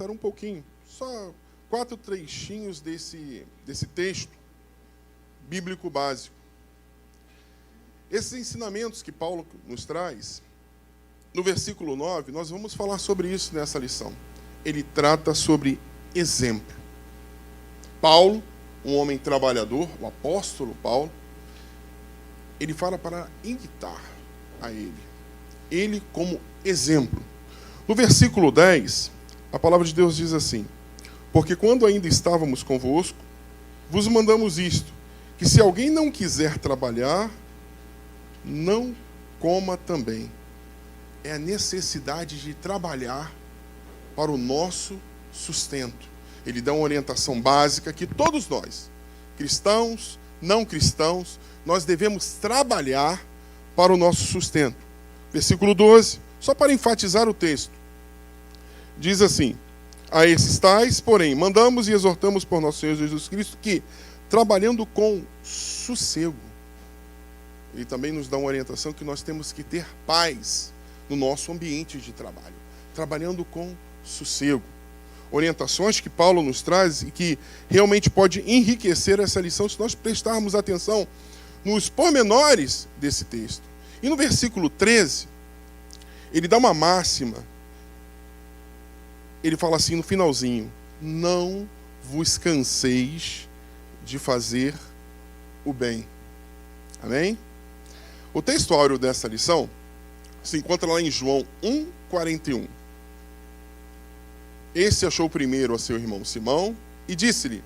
comentar um pouquinho, só 4 trechinhos desse texto bíblico básico. Esses ensinamentos que Paulo nos traz, no versículo 9, nós vamos falar sobre isso nessa lição. Ele trata sobre exemplo. Paulo, um homem trabalhador, o apóstolo Paulo, ele fala para imitar a ele como exemplo. No versículo 10, a palavra de Deus diz assim: porque quando ainda estávamos convosco, vos mandamos isto, que se alguém não quiser trabalhar, não coma também. É a necessidade de trabalhar para o nosso sustento. Ele dá uma orientação básica que todos nós, cristãos, não cristãos, nós devemos trabalhar para o nosso sustento. Versículo 12, só para enfatizar o texto. Diz assim: a esses tais, porém, mandamos e exortamos por nosso Senhor Jesus Cristo que, trabalhando com sossego, ele também nos dá uma orientação que nós temos que ter paz no nosso ambiente de trabalho, trabalhando com sossego. Orientações que Paulo nos traz e que realmente pode enriquecer essa lição se nós prestarmos atenção nos pormenores desse texto. E no versículo 13, ele dá uma máxima. Ele fala assim no finalzinho: não vos canseis de fazer o bem. Amém? O texto áureo dessa lição se encontra lá em João 1,41. Esse achou primeiro a seu irmão Simão e disse-lhe: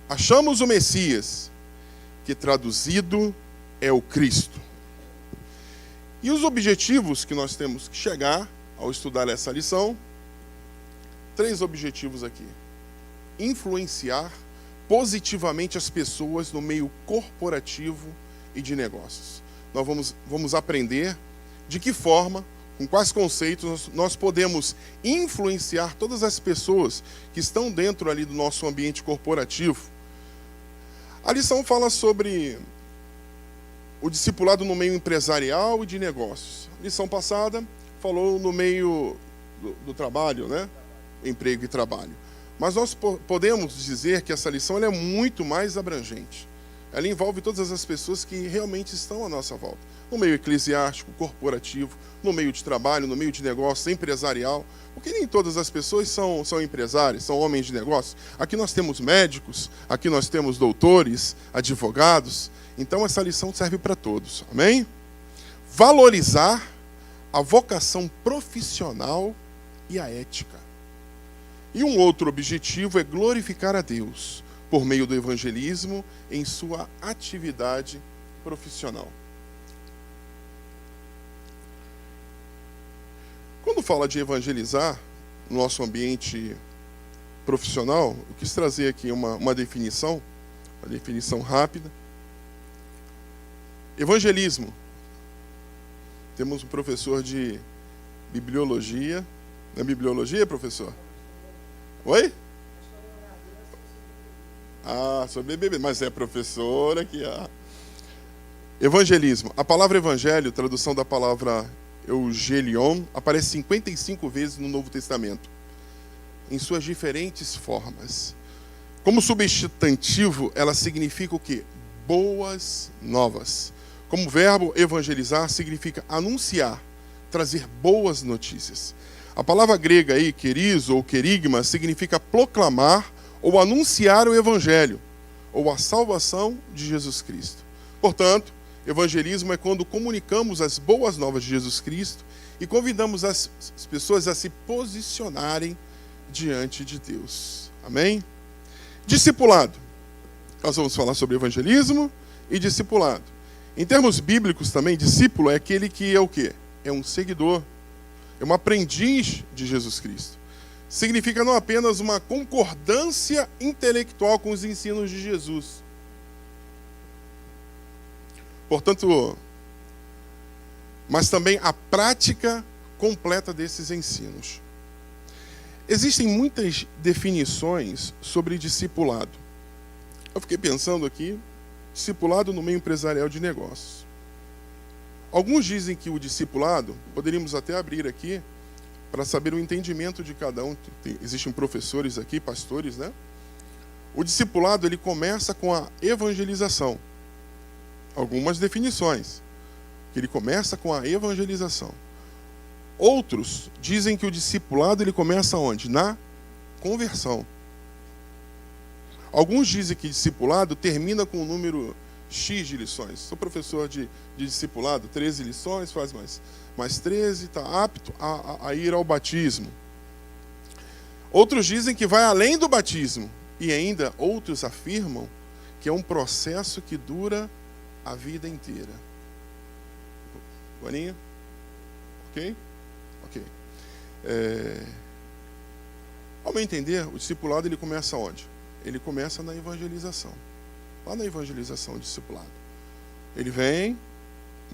achamos o Messias, que traduzido é o Cristo. E os objetivos que nós temos que chegar ao estudar essa lição, 3 objetivos aqui. Influenciar positivamente as pessoas no meio corporativo e de negócios. Nós vamos aprender de que forma, com quais conceitos nós podemos influenciar todas as pessoas que estão dentro ali do nosso ambiente corporativo. A lição fala sobre o discipulado no meio empresarial e de negócios. A lição passada falou no meio do trabalho, né? Emprego e trabalho. Mas nós podemos dizer que essa lição ela é muito mais abrangente. Ela envolve todas as pessoas que realmente estão à nossa volta. No meio eclesiástico, corporativo, no meio de trabalho, no meio de negócio, empresarial. Porque nem todas as pessoas são empresários, são homens de negócio. Aqui nós temos médicos, aqui nós temos doutores, advogados. Então essa lição serve para todos. Amém? Valorizar a vocação profissional e a ética. E um outro objetivo é glorificar a Deus por meio do evangelismo em sua atividade profissional. Quando fala de evangelizar no nosso ambiente profissional, eu quis trazer aqui uma definição rápida. Evangelismo. Temos um professor de bibliologia. Não é bibliologia, professor? Oi? Sobre bebê, mas é professora aqui. Evangelismo. A palavra evangelho, tradução da palavra eugelion, aparece 55 vezes no Novo Testamento, em suas diferentes formas. Como substantivo, ela significa o quê? Boas novas. Como verbo, evangelizar significa anunciar, trazer boas notícias. A palavra grega aí, keris ou kerigma, significa proclamar ou anunciar o evangelho, ou a salvação de Jesus Cristo. Portanto, evangelismo é quando comunicamos as boas novas de Jesus Cristo e convidamos as pessoas a se posicionarem diante de Deus. Amém? Discipulado. Nós vamos falar sobre evangelismo e discipulado. Em termos bíblicos também, discípulo é aquele que é o quê? É um seguidor, é um aprendiz de Jesus Cristo. Significa não apenas uma concordância intelectual com os ensinos de Jesus. Portanto, mas também a prática completa desses ensinos. Existem muitas definições sobre discipulado. Eu fiquei pensando aqui, discipulado no meio empresarial de negócios. Alguns dizem que o discipulado, poderíamos até abrir aqui, para saber o entendimento de cada um. Existem professores aqui, pastores, né? O discipulado, ele começa com a evangelização. Algumas definições. Que ele começa com a evangelização. Outros dizem que o discipulado, ele começa onde? Na conversão. Alguns dizem que discipulado termina com o número X de lições. Sou professor de discipulado, 13 lições, faz mais 13, está apto a ir ao batismo. Outros dizem que vai além do batismo. E ainda outros afirmam que é um processo que dura a vida inteira. Boninha? Ok? Ok. Ao meu entender, o discipulado, ele começa onde? Ele começa na evangelização. Lá na evangelização, o discipulado. Ele vem,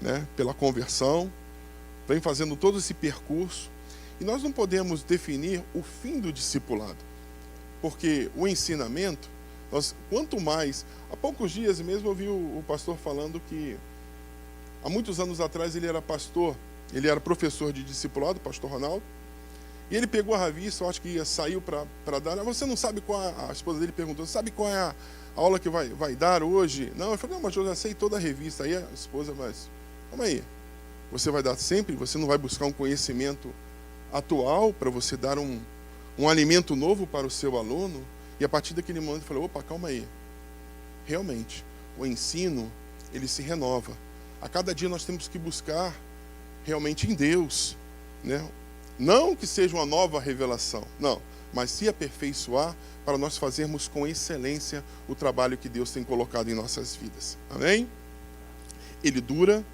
né, pela conversão, vem fazendo todo esse percurso. E nós não podemos definir o fim do discipulado. Porque o ensinamento, quanto mais... Há poucos dias mesmo eu vi o pastor falando que, há muitos anos atrás, ele era pastor, ele era professor de discipulado, o pastor Ronaldo, e ele pegou a revista, eu acho que saiu para dar. Você não sabe qual a esposa dele perguntou, sabe qual é a aula que vai dar hoje? Não, eu falei, não, mas eu já sei toda a revista. Aí a esposa, mas calma aí, você vai dar sempre, você não vai buscar um conhecimento atual para você dar um alimento novo para o seu aluno? E a partir daquele momento eu falei, opa, calma aí. Realmente, o ensino, ele se renova. A cada dia nós temos que buscar realmente em Deus, né? Não que seja uma nova revelação, não, mas se aperfeiçoar para nós fazermos com excelência o trabalho que Deus tem colocado em nossas vidas. Amém? Ele dura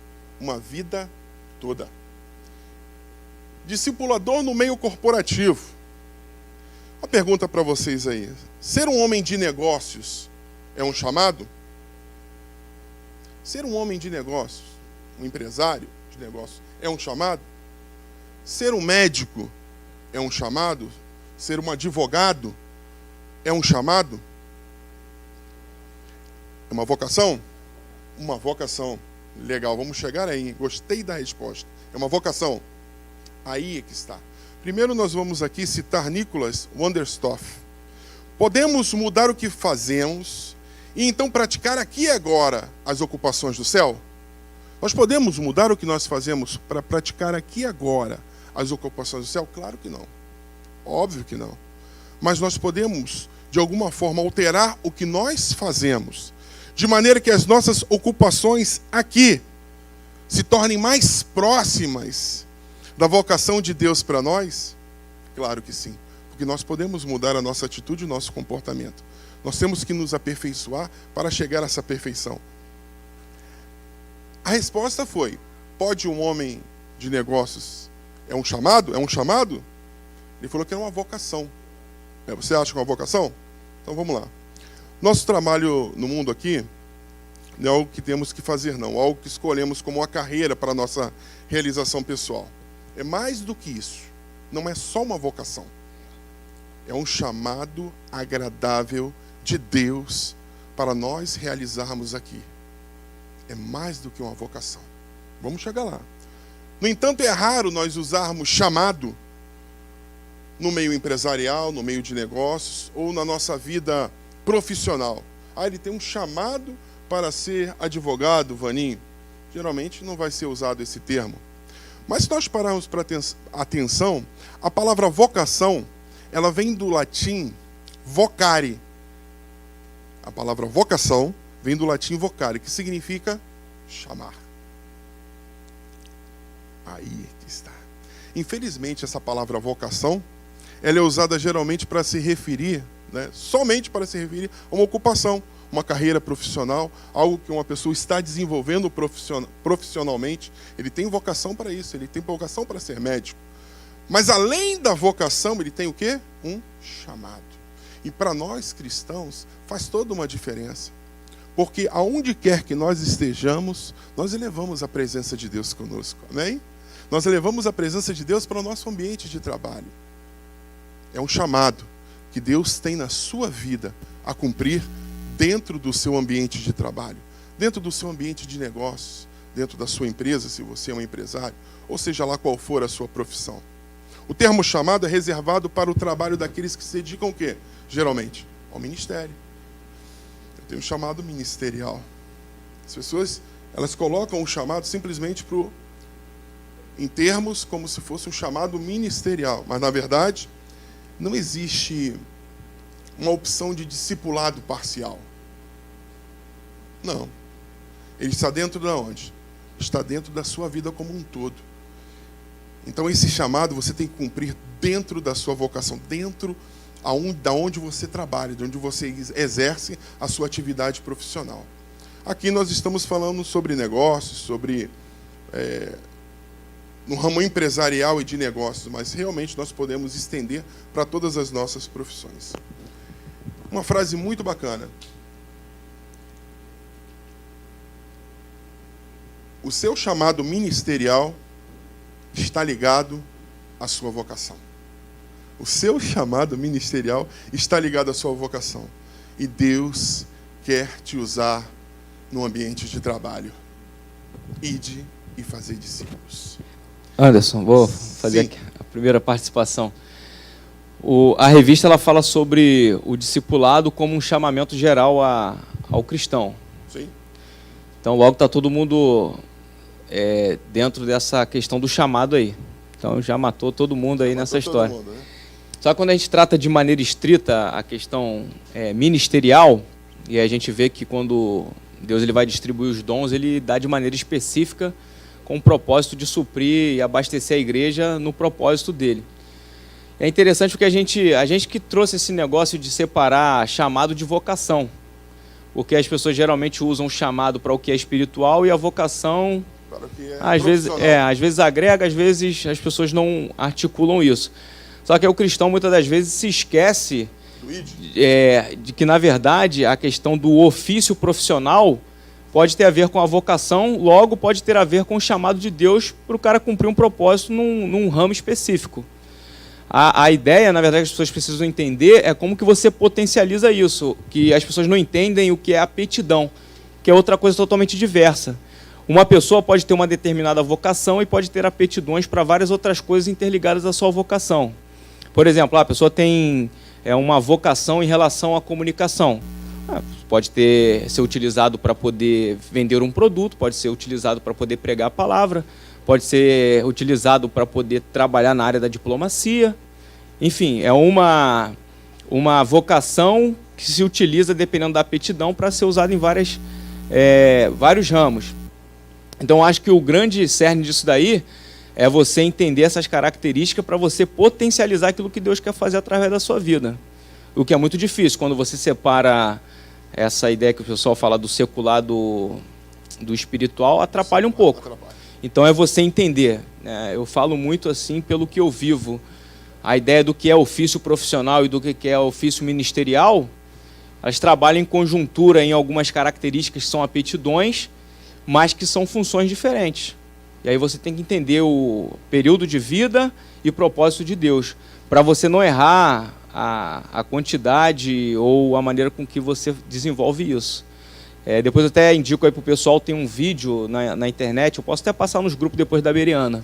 uma vida toda. Discipulador no meio corporativo. Uma pergunta para vocês aí. Ser um homem de negócios é um chamado? Ser um homem de negócios, um empresário de negócios, é um chamado? Ser um médico é um chamado? Ser um advogado é um chamado? É uma vocação? Uma vocação. Legal, vamos chegar aí. Gostei da resposta. É uma vocação. Aí é que está. Primeiro nós vamos aqui citar Nicholas Wanderstoff. Podemos mudar o que fazemos e então praticar aqui e agora as ocupações do céu? Nós podemos mudar o que nós fazemos para praticar aqui e agora as ocupações do céu? Claro que não. Óbvio que não. Mas nós podemos, de alguma forma, alterar o que nós fazemos, de maneira que as nossas ocupações aqui se tornem mais próximas da vocação de Deus para nós? Claro que sim. Porque nós podemos mudar a nossa atitude e o nosso comportamento. Nós temos que nos aperfeiçoar para chegar a essa perfeição. A resposta foi, pode um homem de negócios, é um chamado? É um chamado? Ele falou que é uma vocação. Você acha que é uma vocação? Então vamos lá. Nosso trabalho no mundo aqui não é algo que temos que fazer, não. É algo que escolhemos como uma carreira para a nossa realização pessoal. É mais do que isso. Não é só uma vocação. É um chamado agradável de Deus para nós realizarmos aqui. É mais do que uma vocação. Vamos chegar lá. No entanto, é raro nós usarmos chamado no meio empresarial, no meio de negócios ou na nossa vida profissional. Ele tem um chamado para ser advogado, Vaninho. Geralmente não vai ser usado esse termo. Mas se nós pararmos para atenção, a palavra vocação, ela vem do latim vocare. A palavra vocação vem do latim vocare, que significa chamar. Aí que está. Infelizmente, essa palavra vocação, ela é usada geralmente para se referir, somente para se referir a uma ocupação, uma carreira profissional, algo que uma pessoa está desenvolvendo profissionalmente. Ele tem vocação para isso, ele tem vocação para ser médico. Mas além da vocação, ele tem o quê? Um chamado. E para nós cristãos, faz toda uma diferença. Porque aonde quer que nós estejamos, nós elevamos a presença de Deus conosco. Amém? Nós elevamos a presença de Deus para o nosso ambiente de trabalho. É um chamado que Deus tem na sua vida a cumprir dentro do seu ambiente de trabalho, dentro do seu ambiente de negócios, dentro da sua empresa, se você é um empresário, ou seja lá qual for a sua profissão. O termo chamado é reservado para o trabalho daqueles que se dedicam o quê? Geralmente, ao ministério. Eu tenho um chamado ministerial. As pessoas, elas colocam o chamado simplesmente em termos como se fosse um chamado ministerial. Mas, na verdade, não existe uma opção de discipulado parcial. Não. Ele está dentro de onde? Está dentro da sua vida como um todo. Então, esse chamado você tem que cumprir dentro da sua vocação, dentro da onde você trabalha, de onde você exerce a sua atividade profissional. Aqui nós estamos falando sobre negócios, sobre no ramo empresarial e de negócios, mas realmente nós podemos estender para todas as nossas profissões. Uma frase muito bacana. O seu chamado ministerial está ligado à sua vocação. O seu chamado ministerial está ligado à sua vocação. E Deus quer te usar no ambiente de trabalho. Ide e fazer discípulos. Anderson, vou fazer aqui a primeira participação. A revista ela fala sobre o discipulado como um chamamento geral ao cristão. Sim. Então, logo está todo mundo dentro dessa questão do chamado aí. Então, já matou todo mundo aí nessa história. Mundo, né? Só que quando a gente trata de maneira estrita a questão ministerial, e a gente vê que quando Deus ele vai distribuir os dons, ele dá de maneira específica com o propósito de suprir e abastecer a igreja no propósito dele. É interessante porque a gente que trouxe esse negócio de separar chamado de vocação, porque as pessoas geralmente usam o chamado para o que é espiritual e a vocação, para o que é às vezes agrega, às vezes as pessoas não articulam isso. Só que o cristão muitas das vezes se esquece de que, na verdade, a questão do ofício profissional pode ter a ver com a vocação, logo pode ter a ver com o chamado de Deus para o cara cumprir um propósito num ramo específico. A ideia, na verdade, que as pessoas precisam entender é como que você potencializa isso, que as pessoas não entendem o que é aptidão, que é outra coisa totalmente diversa. Uma pessoa pode ter uma determinada vocação e pode ter aptidões para várias outras coisas interligadas à sua vocação. Por exemplo, a pessoa tem uma vocação em relação à comunicação. Pode ser utilizado para poder vender um produto, pode ser utilizado para poder pregar a palavra, pode ser utilizado para poder trabalhar na área da diplomacia. Enfim, é uma vocação que se utiliza, dependendo da aptidão, para ser usada em vários ramos. Então, acho que o grande cerne disso daí é você entender essas características para você potencializar aquilo que Deus quer fazer através da sua vida. O que é muito difícil, quando você separa essa ideia que o pessoal fala do secular do espiritual, atrapalha um pouco. Então é você entender, né? Eu falo muito assim pelo que eu vivo. A ideia do que é ofício profissional e do que é ofício ministerial, elas trabalham em conjuntura em algumas características que são aptidões, mas que são funções diferentes. E aí você tem que entender o período de vida e propósito de Deus, para você não errar a quantidade ou a maneira com que você desenvolve isso. Depois eu até indico aí para o pessoal, tem um vídeo na internet, eu posso até passar nos grupos depois da Beriana.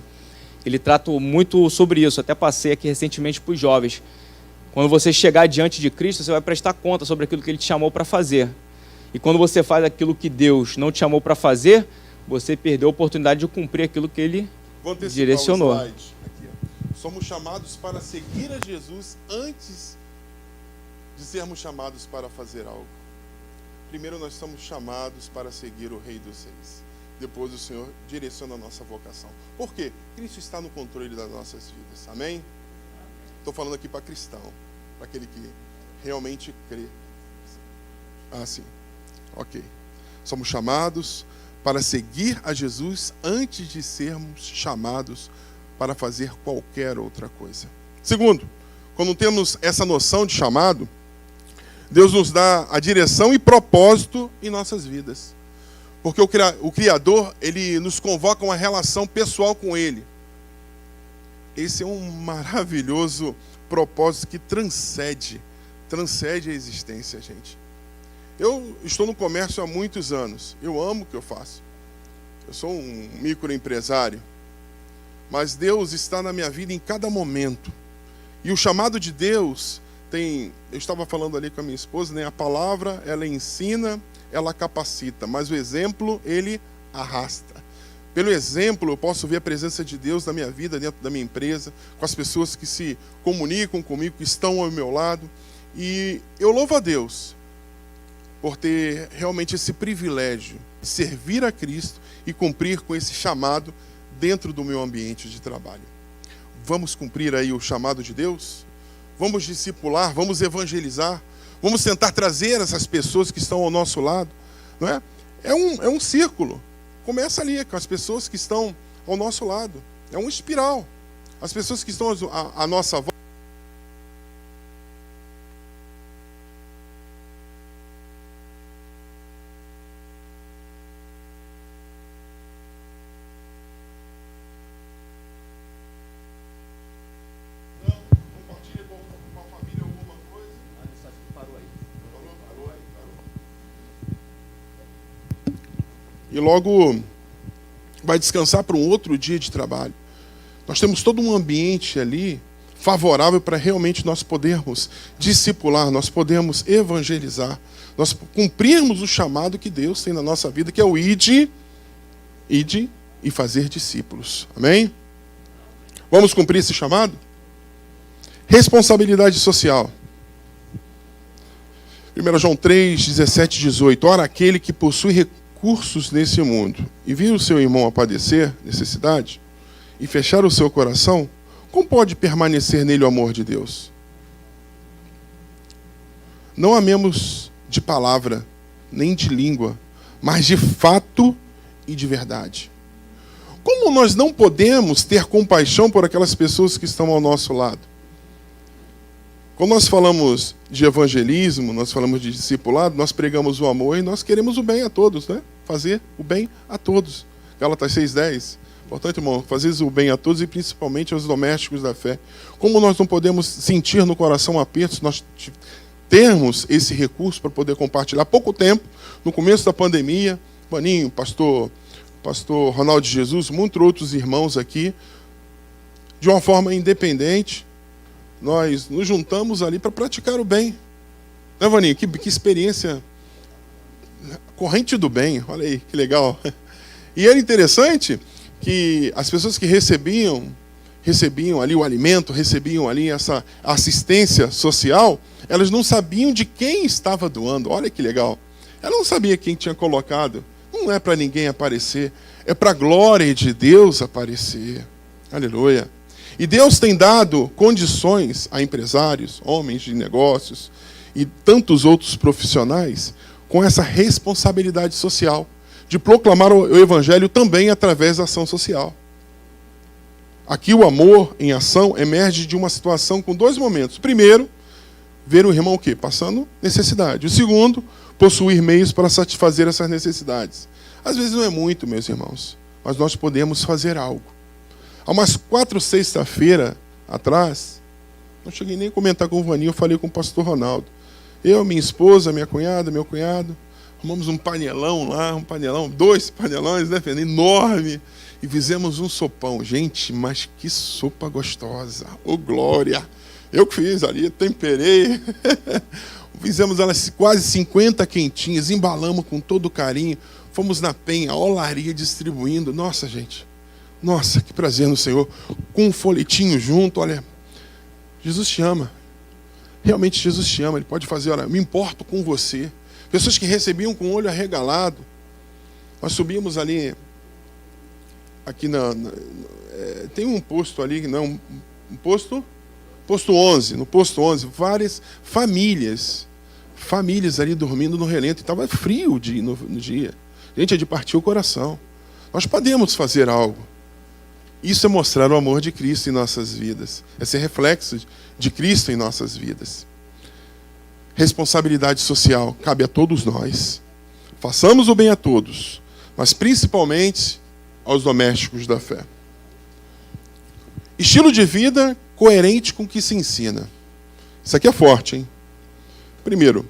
Ele trata muito sobre isso, até passei aqui recentemente para os jovens. Quando você chegar diante de Cristo, você vai prestar conta sobre aquilo que Ele te chamou para fazer. E quando você faz aquilo que Deus não te chamou para fazer, você perdeu a oportunidade de cumprir aquilo que Ele direcionou. Aqui, somos chamados para seguir a Jesus antes de sermos chamados para fazer algo. Primeiro nós somos chamados para seguir o Rei dos Reis. Depois o Senhor direciona a nossa vocação. Por quê? Cristo está no controle das nossas vidas. Amém? Estou falando aqui para cristão, para aquele que realmente crê. Sim. Ok. Somos chamados para seguir a Jesus antes de sermos chamados para fazer qualquer outra coisa. Segundo, quando temos essa noção de chamado, Deus nos dá a direção e propósito em nossas vidas. Porque o Criador, Ele nos convoca a uma relação pessoal com Ele. Esse é um maravilhoso propósito que transcende a existência, gente. Eu estou no comércio há muitos anos. Eu amo o que eu faço. Eu sou um microempresário. mas Deus está na minha vida em cada momento. E o chamado de Deus tem, eu estava falando ali com a minha esposa, né? A palavra, ela ensina, ela capacita, mas o exemplo, ele arrasta. Pelo exemplo, eu posso ver a presença de Deus na minha vida, dentro da minha empresa, com as pessoas que se comunicam comigo, que estão ao meu lado. E eu louvo a Deus por ter realmente esse privilégio de servir a Cristo e cumprir com esse chamado dentro do meu ambiente de trabalho. Vamos cumprir aí o chamado de Deus? Vamos discipular, vamos evangelizar, vamos tentar trazer essas pessoas que estão ao nosso lado, não é? É um círculo. Começa ali com as pessoas que estão ao nosso lado. É uma espiral. As pessoas que estão à nossa volta. E logo vai descansar para um outro dia de trabalho. Nós temos todo um ambiente ali favorável para realmente nós podermos discipular, nós podermos evangelizar, nós cumprirmos o chamado que Deus tem na nossa vida, que é o ide e fazer discípulos. Amém? Vamos cumprir esse chamado? Responsabilidade social. 1 João 3, 17 e 18. Ora, aquele que possui recursos nesse mundo e vir o seu irmão a padecer necessidade e fechar o seu coração, como pode permanecer nele o amor de Deus? Não amemos de palavra, nem de língua, mas de fato e de verdade. Como nós não podemos ter compaixão por aquelas pessoas que estão ao nosso lado? Quando nós falamos de evangelismo, nós falamos de discipulado, nós pregamos o amor e nós queremos o bem a todos, né? Fazer o bem a todos. Gálatas 6:10. Portanto, irmão, fazer o bem a todos e principalmente aos domésticos da fé. Como nós não podemos sentir no coração um aperto se nós termos esse recurso para poder compartilhar? Há pouco tempo, no começo da pandemia, Vaninho, pastor Ronaldo de Jesus, muitos outros irmãos aqui, de uma forma independente, nós nos juntamos ali para praticar o bem. Né, Vaninho? Que experiência. Corrente do bem, olha aí, que legal. E era interessante que as pessoas que recebiam ali o alimento, recebiam ali essa assistência social, elas não sabiam de quem estava doando. Olha que legal. Ela não sabia quem tinha colocado. Não é para ninguém aparecer, é para a glória de Deus aparecer. Aleluia. E Deus tem dado condições a empresários, homens de negócios e tantos outros profissionais com essa responsabilidade social de proclamar o evangelho também através da ação social. Aqui o amor em ação emerge de uma situação com dois momentos. Primeiro, ver o irmão o quê? Passando necessidade. O segundo, possuir meios para satisfazer essas necessidades. Às vezes não é muito, meus irmãos, mas nós podemos fazer algo. Há umas 4 sexta-feiras atrás, não cheguei nem a comentar com o Vaninho, eu falei com o pastor Ronaldo. Eu, minha esposa, minha cunhada, meu cunhado, arrumamos um panelão lá, 2 panelões, né, enorme, e fizemos um sopão. Gente, mas que sopa gostosa, ô glória! Eu que fiz ali, temperei, fizemos elas quase 50 quentinhas, embalamos com todo carinho, fomos na Penha, olaria distribuindo. Nossa, gente, nossa, que prazer no Senhor, com um folhetinho junto. Olha, Jesus te ama, realmente Jesus te ama, Ele pode fazer, olha, me importo com você. Pessoas que recebiam com o olho arregalado. Nós subimos ali, aqui tem um posto ali, não, um posto 11, no posto 11, várias famílias ali dormindo no relento, e estava frio no dia. Gente, é de partir o coração. Nós podemos fazer algo. Isso é mostrar o amor de Cristo em nossas vidas. É ser reflexo de Cristo em nossas vidas. Responsabilidade social cabe a todos nós. Façamos o bem a todos, mas principalmente aos domésticos da fé. Estilo de vida coerente com o que se ensina. Isso aqui é forte, hein? Primeiro,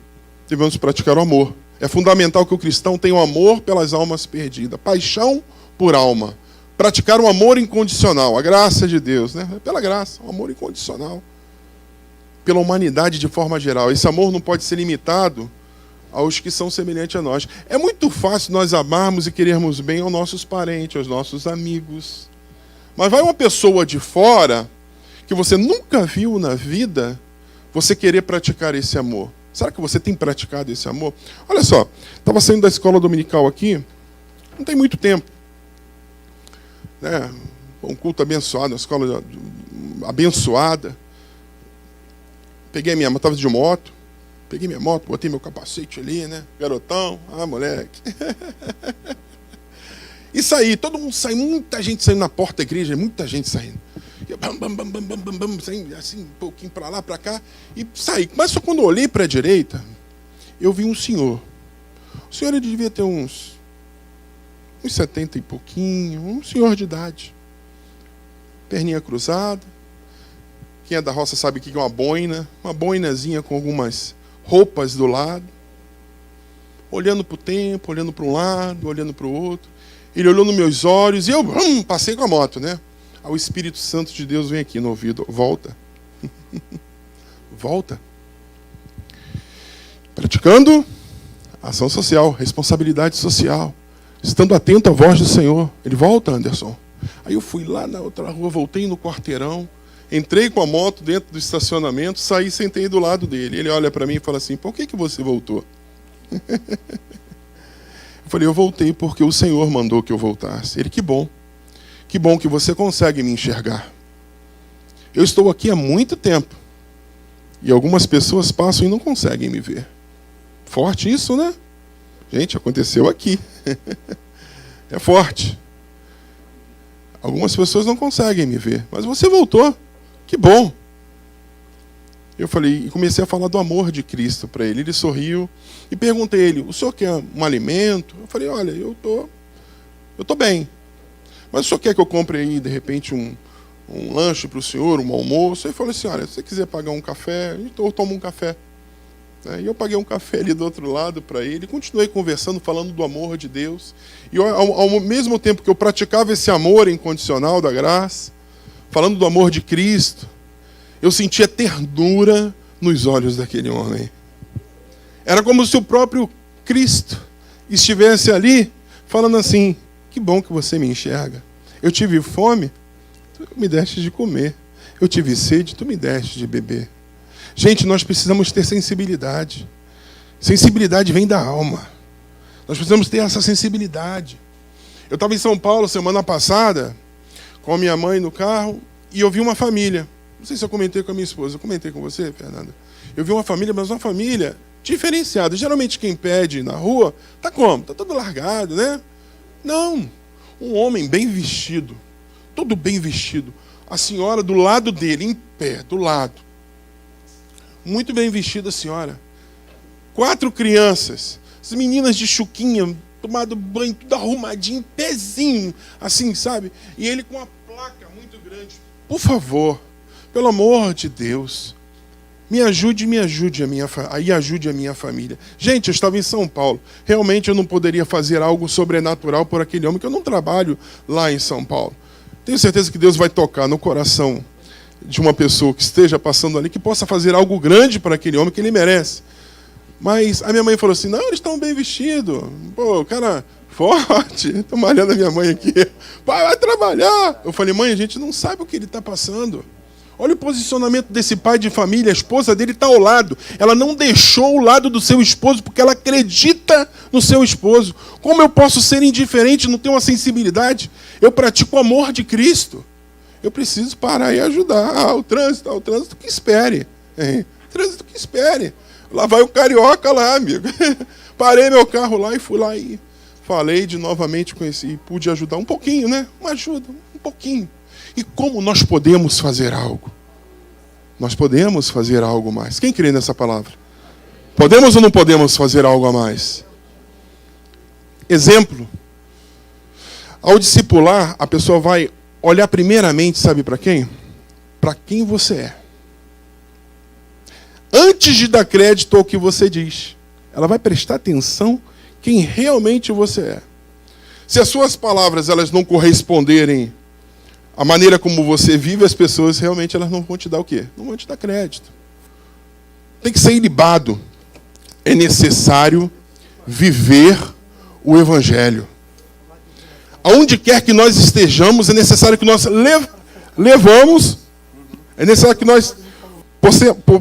devemos praticar o amor. É fundamental que o cristão tenha o amor pelas almas perdidas. Paixão por alma. praticar um amor incondicional, a graça de Deus, né? Pela graça, um amor incondicional. Pela humanidade de forma geral. Esse amor não pode ser limitado aos que são semelhantes a nós. É muito fácil nós amarmos e querermos bem aos nossos parentes, aos nossos amigos. Mas vai uma pessoa de fora, que você nunca viu na vida, você querer praticar esse amor. Será que você tem praticado esse amor? Olha só, estava saindo da escola dominical aqui, não tem muito tempo. Né? Um culto abençoado, uma escola abençoada. Peguei a minha moto, estava de moto. Peguei minha moto, botei meu capacete ali, né? Garotão, moleque. E saí, todo mundo saiu, muita gente saindo na porta da igreja, muita gente saindo. Saindo assim, um pouquinho para lá, para cá, e saí. Mas só quando eu olhei para a direita, eu vi um senhor. O senhor ele devia ter uns 70 e pouquinho, um senhor de idade. Perninha cruzada. Quem é da roça sabe o que é uma boinazinha com algumas roupas do lado. Olhando para o tempo, olhando para um lado, olhando para o outro. Ele olhou nos meus olhos e eu passei com a moto, né? Aí o Espírito Santo de Deus vem aqui no ouvido. Volta. Volta. Praticando ação social, responsabilidade social. Estando atento à voz do Senhor. Ele volta, Anderson. Aí eu fui lá na outra rua, voltei no quarteirão, entrei com a moto dentro do estacionamento, saí e sentei do lado dele. Ele olha para mim e fala assim, por que você voltou? Eu falei, eu voltei porque o Senhor mandou que eu voltasse. Ele, que bom que você consegue me enxergar. Eu estou aqui há muito tempo. E algumas pessoas passam e não conseguem me ver. Forte isso, né? Gente, aconteceu aqui. É forte. Algumas pessoas não conseguem me ver. Mas você voltou. Que bom. Eu falei, e comecei a falar do amor de Cristo para ele. Ele sorriu e perguntei a ele, o senhor quer um alimento? Eu falei, olha, eu tô bem. Mas o senhor quer que eu compre aí, de repente, um lanche para o senhor, um almoço? Ele falou assim, olha, se você quiser pagar um café, então eu tomo um café. E eu paguei um café ali do outro lado para ele, continuei conversando, falando do amor de Deus. E ao mesmo tempo que eu praticava esse amor incondicional da graça, falando do amor de Cristo, eu sentia ternura nos olhos daquele homem. Era como se o próprio Cristo estivesse ali, falando assim, que bom que você me enxerga. Eu tive fome, tu me deste de comer. Eu tive sede, tu me deste de beber. Gente, nós precisamos ter sensibilidade. Sensibilidade vem da alma. Nós precisamos ter essa sensibilidade. Eu estava em São Paulo semana passada, com a minha mãe no carro, e eu vi uma família. Não sei se eu comentei com a minha esposa. Eu comentei com você, Fernanda? Eu vi uma família, mas uma família diferenciada. Geralmente quem pede na rua, tá como? Tá todo largado, né? Não. Um homem bem vestido. Todo bem vestido. A senhora do lado dele, em pé, do lado. Muito bem vestida a senhora. 4 crianças. As meninas de chuquinha, tomado banho, tudo arrumadinho, pezinho, assim, sabe? E ele com uma placa muito grande. Por favor, pelo amor de Deus, me ajude e ajude a minha família. Gente, eu estava em São Paulo. Realmente eu não poderia fazer algo sobrenatural por aquele homem, que eu não trabalho lá em São Paulo. Tenho certeza que Deus vai tocar no coração de uma pessoa que esteja passando ali, que possa fazer algo grande para aquele homem que ele merece. Mas a minha mãe falou assim, não, eles estão bem vestidos. Pô, cara forte. Estou malhando a minha mãe aqui. Pai, vai trabalhar. Eu falei, mãe, a gente não sabe o que ele está passando. Olha o posicionamento desse pai de família. A esposa dele está ao lado. Ela não deixou o lado do seu esposo porque ela acredita no seu esposo. Como eu posso ser indiferente, não ter uma sensibilidade? Eu pratico o amor de Cristo. Eu preciso parar e ajudar. O trânsito que espere. O trânsito que espere. Lá vai o carioca lá, amigo. Parei meu carro lá e fui lá e falei novamente com esse, e pude ajudar um pouquinho, né? Uma ajuda, um pouquinho. E como nós podemos fazer algo? Nós podemos fazer algo mais. Quem crê nessa palavra? Podemos ou não podemos fazer algo a mais? Exemplo. Ao discipular, a pessoa vai olhar primeiramente, sabe para quem? Para quem você é. Antes de dar crédito ao que você diz, ela vai prestar atenção quem realmente você é. Se as suas palavras elas não corresponderem à maneira como você vive, as pessoas realmente elas não vão te dar o quê? Não vão te dar crédito. Tem que ser ilibado. É necessário viver o Evangelho. Aonde quer que nós estejamos, é necessário que nós levamos, é necessário que nós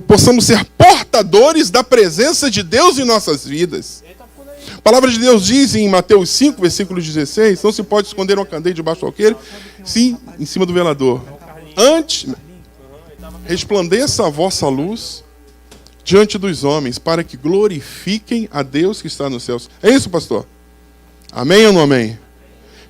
possamos ser portadores da presença de Deus em nossas vidas. A palavra de Deus diz em Mateus 5, versículo 16, não se pode esconder uma candeia debaixo do alqueire, sim, em cima do velador. Antes, resplandeça a vossa luz diante dos homens, para que glorifiquem a Deus que está nos céus. É isso, pastor? Amém ou não amém?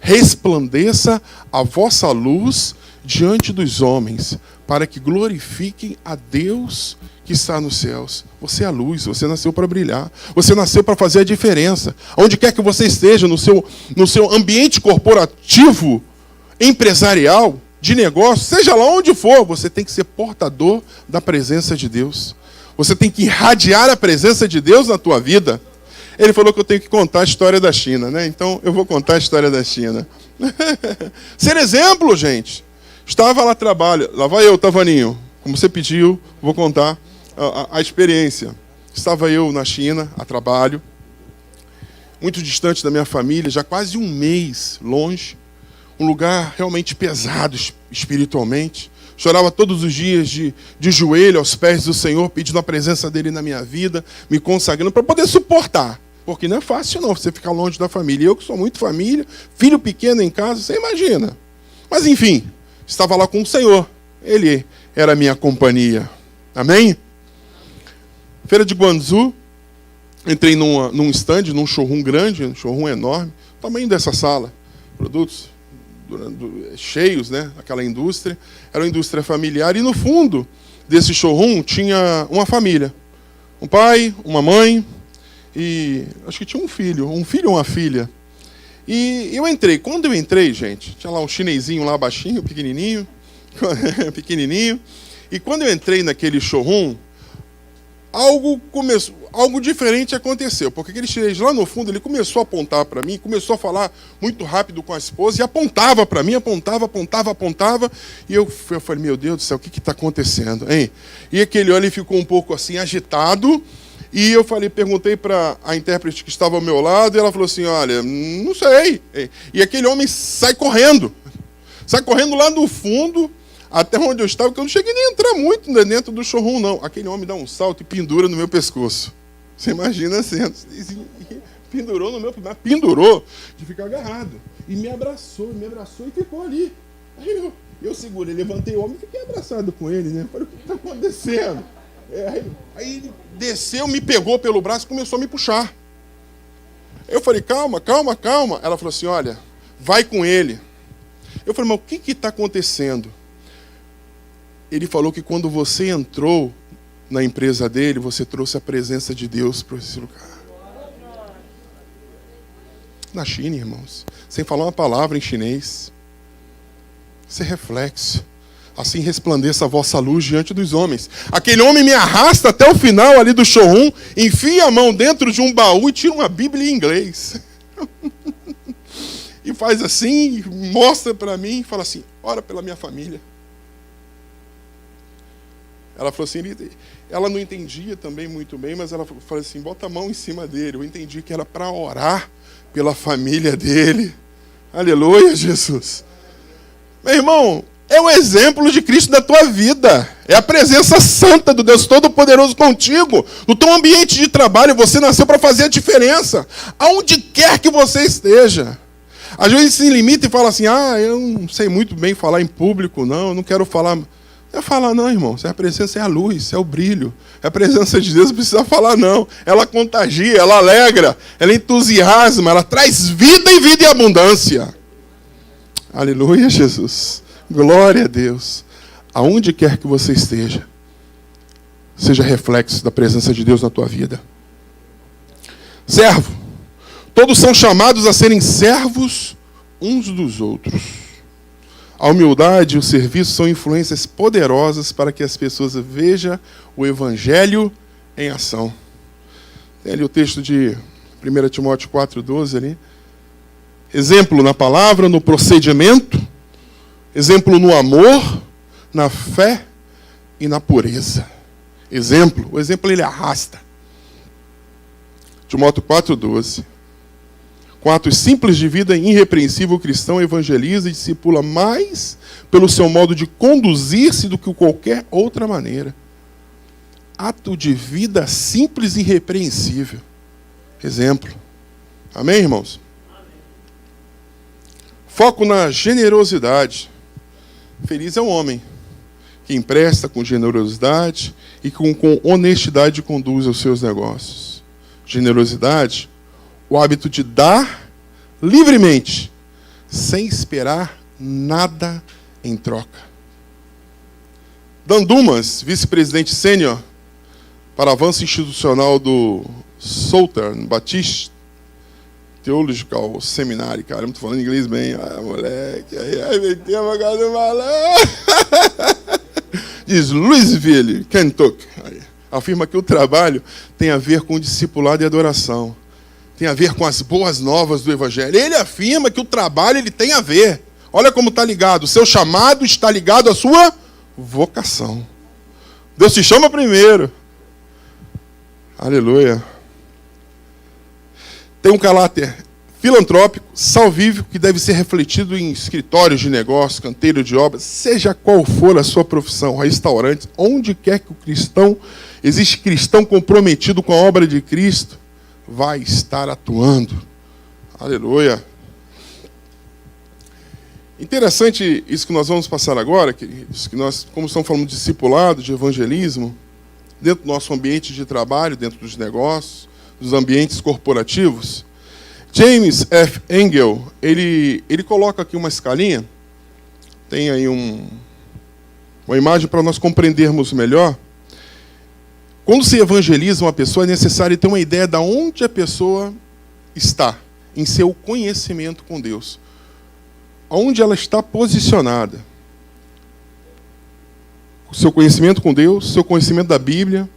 Resplandeça a vossa luz diante dos homens, para que glorifiquem a Deus que está nos céus. Você é a luz, você nasceu para brilhar, você nasceu para fazer a diferença. Onde quer que você esteja, no seu ambiente corporativo, empresarial, de negócio, seja lá onde for, você tem que ser portador da presença de Deus. Você tem que irradiar a presença de Deus na tua vida. Ele falou que eu tenho que contar a história da China, né? Então eu vou contar a história da China. Ser exemplo, gente. Estava lá trabalho, lá vai eu, Tavaninho. Como você pediu, vou contar a experiência. Estava eu na China, a trabalho, muito distante da minha família, já quase um mês longe. Um lugar realmente pesado espiritualmente. Chorava todos os dias de joelho aos pés do Senhor, pedindo a presença dele na minha vida, me consagrando para poder suportar. Porque não é fácil não, você ficar longe da família. Eu que sou muito família, filho pequeno em casa, você imagina. Mas enfim, estava lá com o Senhor. Ele era a minha companhia. Amém? Feira de Guangzhou, entrei num stand, num showroom grande, um showroom enorme, tamanho dessa sala, produtos cheios, né? Aquela indústria, era uma indústria familiar, e no fundo desse showroom tinha uma família, um pai, uma mãe, e acho que tinha um filho e uma filha. E eu entrei, quando eu entrei, gente, tinha lá um chinesinho lá baixinho, pequenininho, e quando eu entrei naquele showroom, algo diferente aconteceu, porque aquele chinês lá no fundo, ele começou a apontar para mim, começou a falar muito rápido com a esposa, e apontava para mim, apontava, e eu falei, meu Deus do céu, o que está acontecendo, hein? E aquele olho ficou um pouco assim, agitado, e eu perguntei para a intérprete que estava ao meu lado, e ela falou assim, olha, não sei, e aquele homem sai correndo lá do fundo, até onde eu estava, que eu não cheguei nem a entrar muito dentro do showroom, não. Aquele homem dá um salto e pendura no meu pescoço. Você imagina assim, pendurou no meu, pendurou de ficar agarrado. E me abraçou e ficou ali. Aí eu segurei, levantei o homem e fiquei abraçado com ele, né? Falei, o que está acontecendo? Aí ele desceu, me pegou pelo braço e começou a me puxar. Eu falei, calma. Ela falou assim, olha, vai com ele. Eu falei, mas o que está acontecendo? Ele falou que quando você entrou na empresa dele, você trouxe a presença de Deus para esse lugar. Na China, irmãos, sem falar uma palavra em chinês. Isso é reflexo. Assim resplandeça a vossa luz diante dos homens. Aquele homem me arrasta até o final ali do showroom, enfia a mão dentro de um baú e tira uma Bíblia em inglês. E faz assim, mostra para mim e fala assim, ora pela minha família. Ela falou assim, ela não entendia também muito bem, mas ela falou assim, bota a mão em cima dele. Eu entendi que era para orar pela família dele. Aleluia, Jesus. Meu irmão, é o exemplo de Cristo da tua vida. É a presença santa do Deus Todo-Poderoso contigo. No teu ambiente de trabalho, você nasceu para fazer a diferença. Aonde quer que você esteja. Às vezes se limita e fala assim, eu não sei muito bem falar em público, não, eu não quero falar... Eu falo, não, irmão, a presença é a luz, é o brilho. A presença de Deus não precisa falar, não. Ela contagia, ela alegra, ela entusiasma, ela traz vida e vida em abundância. Aleluia, Jesus. Glória a Deus. Aonde quer que você esteja, seja reflexo da presença de Deus na tua vida. Servo. Todos são chamados a serem servos uns dos outros. A humildade e o serviço são influências poderosas para que as pessoas vejam o Evangelho em ação. Tem ali o texto de 1 Timóteo 4,12 ali. Exemplo na palavra, no procedimento. Exemplo no amor, na fé e na pureza. Exemplo. O exemplo ele arrasta. Timóteo 4,12. Com atos simples de vida irrepreensível, o cristão evangeliza e discipula mais pelo seu modo de conduzir-se do que qualquer outra maneira. Ato de vida simples e irrepreensível. Exemplo. Amém, irmãos? Amém. Foco na generosidade. Feliz é o homem que empresta com generosidade e com honestidade conduz os seus negócios. Generosidade, o hábito de dar livremente, sem esperar nada em troca. Dan Dumas, vice-presidente sênior para avanço institucional do Southern Baptist Theological Seminary, cara, eu não tô falando inglês bem, moleque, aí meteu uma cara do malandro. Diz Louisville, Kentucky. Afirma que o trabalho tem a ver com discipulado e adoração. Tem a ver com as boas novas do Evangelho. Ele afirma que o trabalho ele tem a ver. Olha como está ligado. O seu chamado está ligado à sua vocação. Deus te chama primeiro. Aleluia. Tem um caráter filantrópico, salvífico, que deve ser refletido em escritórios de negócio, canteiro de obras, seja qual for a sua profissão, restaurantes, onde quer que o cristão, existe cristão comprometido com a obra de Cristo, vai estar atuando. Aleluia. Interessante isso que nós vamos passar agora, que nós, como estamos falando de discipulado, de evangelismo, dentro do nosso ambiente de trabalho, dentro dos negócios, dos ambientes corporativos. James F. Engel, ele coloca aqui uma escalinha, tem aí uma imagem para nós compreendermos melhor. Quando se evangeliza uma pessoa, é necessário ter uma ideia de onde a pessoa está, em seu conhecimento com Deus. Onde ela está posicionada. O seu conhecimento com Deus, seu conhecimento da Bíblia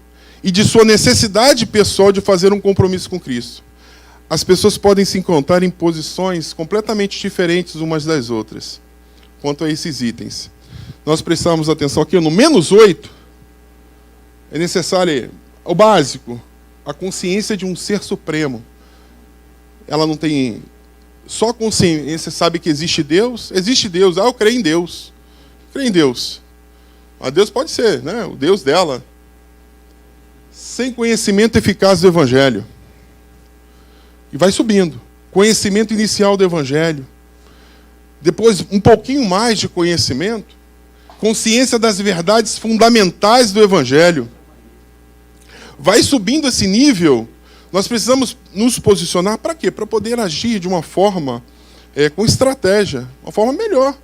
e de sua necessidade pessoal de fazer um compromisso com Cristo. As pessoas podem se encontrar em posições completamente diferentes umas das outras, quanto a esses itens. Nós prestamos atenção aqui no -8, é necessário o básico, a consciência de um ser supremo. Ela não tem só consciência, sabe que existe Deus, eu creio em Deus. Creio em Deus. Mas Deus pode ser, né? O Deus dela. Sem conhecimento eficaz do Evangelho. E vai subindo. Conhecimento inicial do Evangelho. Depois, um pouquinho mais de conhecimento. Consciência das verdades fundamentais do Evangelho. Vai subindo esse nível. Nós precisamos nos posicionar para quê? Para poder agir de uma forma com estratégia. Uma forma melhor.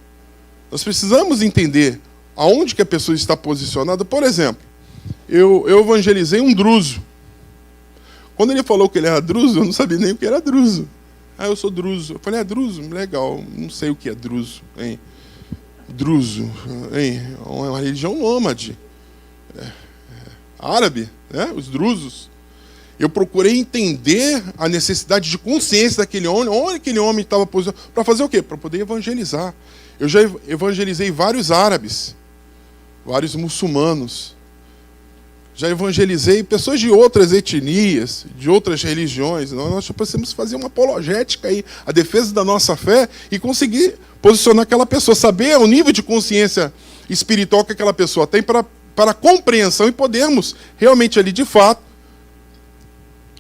Nós precisamos entender aonde que a pessoa está posicionada. Por exemplo, eu evangelizei um druso. Quando ele falou que ele era druso, eu não sabia nem o que era druso. Ah, eu sou druso. Eu falei, druso? Legal. Não sei o que é druso. Hein? Druso. Hein? É uma religião nômade. Árabe, né? Os drusos. Eu procurei entender a necessidade de consciência daquele homem, onde aquele homem estava posicionado. Para fazer o quê? Para poder evangelizar. Eu já evangelizei vários árabes, vários muçulmanos. Já evangelizei pessoas de outras etnias, de outras religiões. Nós precisamos fazer uma apologética aí, a defesa da nossa fé e conseguir posicionar aquela pessoa, saber o nível de consciência espiritual que aquela pessoa tem para a compreensão e podermos realmente ali, de fato,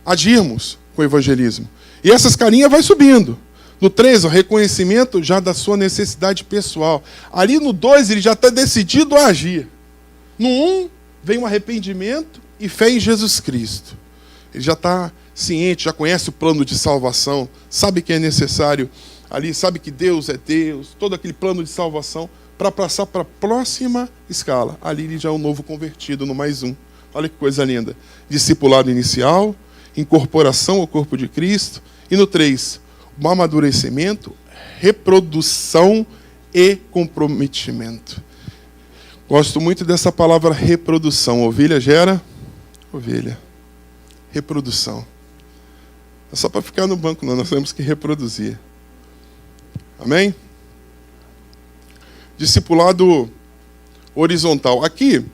agirmos com o evangelismo. E essa escalinha vai subindo. No 3, o reconhecimento já da sua necessidade pessoal. Ali no 2, ele já está decidido a agir. No 1, vem um arrependimento e fé em Jesus Cristo. Ele já está ciente, já conhece o plano de salvação, sabe que é necessário ali, sabe que Deus é Deus, todo aquele plano de salvação, para passar para a próxima escala. Ali ele já é um novo convertido, no +1. Olha que coisa linda. Discipulado inicial, incorporação ao corpo de Cristo. E no 3, o amadurecimento, reprodução e comprometimento. Gosto muito dessa palavra reprodução. Ovelha gera ovelha. Reprodução. Não é só para ficar no banco, não. Nós temos que reproduzir. Amém? Discipulado horizontal. Aqui,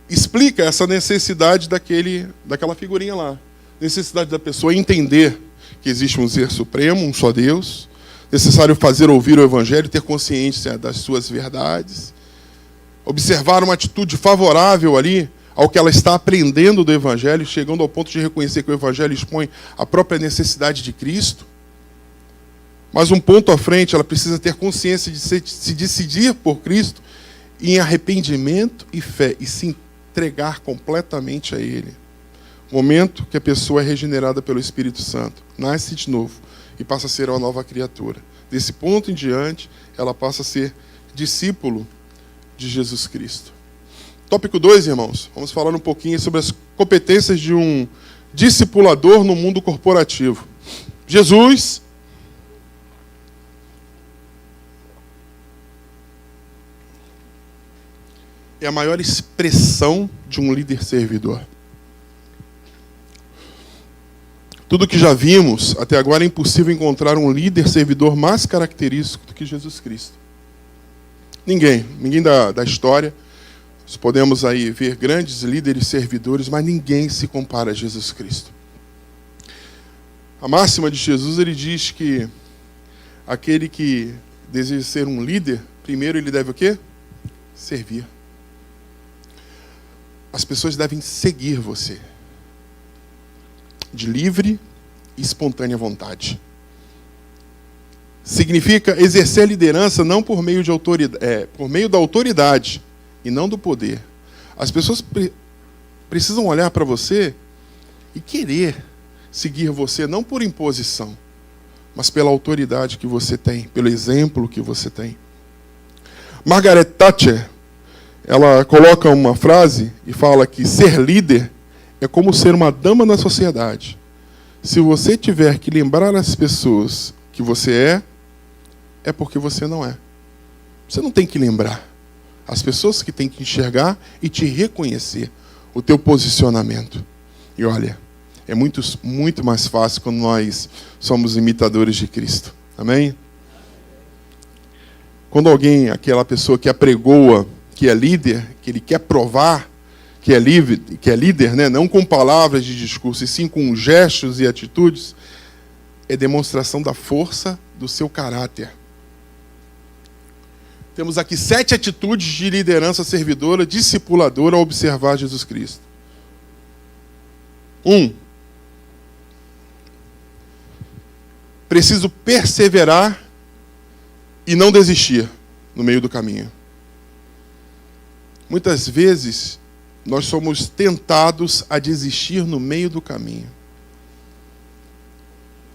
explica essa necessidade daquela figurinha lá. Necessidade da pessoa entender que existe um ser supremo, um só Deus. Necessário fazer ouvir o Evangelho, ter consciência das suas verdades. Observar uma atitude favorável ali ao que ela está aprendendo do Evangelho, chegando ao ponto de reconhecer que o Evangelho expõe a própria necessidade de Cristo. Mas um ponto à frente, ela precisa ter consciência de se decidir por Cristo em arrependimento e fé, e se entregar completamente a Ele. Momento que a pessoa é regenerada pelo Espírito Santo, nasce de novo e passa a ser uma nova criatura. Desse ponto em diante, ela passa a ser discípulo de Jesus Cristo. Tópico 2, irmãos, vamos falar um pouquinho sobre as competências de um discipulador no mundo corporativo. Jesus é a maior expressão de um líder servidor. Tudo que já vimos, até agora é impossível encontrar um líder servidor mais característico do que Jesus Cristo. Ninguém da história. Nós podemos aí ver grandes líderes servidores, mas ninguém se compara a Jesus Cristo. A máxima de Jesus, ele diz que aquele que deseja ser um líder, primeiro ele deve o quê? Servir. As pessoas devem seguir você, de livre e espontânea vontade. Significa exercer a liderança não por meio de autoridade, por meio da autoridade e não do poder. As pessoas precisam olhar para você e querer seguir você, não por imposição, mas pela autoridade que você tem, pelo exemplo que você tem. Margaret Thatcher, ela coloca uma frase e fala que ser líder é como ser uma dama na sociedade. Se você tiver que lembrar as pessoas que você é porque você não é. Você não tem que lembrar. As pessoas que têm que enxergar e te reconhecer o teu posicionamento. E olha, é muito mais fácil quando nós somos imitadores de Cristo. Amém? Quando alguém, aquela pessoa que apregoa, que é líder, que ele quer provar que é líder, né? Não com palavras de discurso, e sim com gestos e atitudes, é demonstração da força do seu caráter. Temos aqui 7 atitudes de liderança servidora, discipuladora, a observar Jesus Cristo. 1. Preciso perseverar e não desistir no meio do caminho. Muitas vezes, nós somos tentados a desistir no meio do caminho.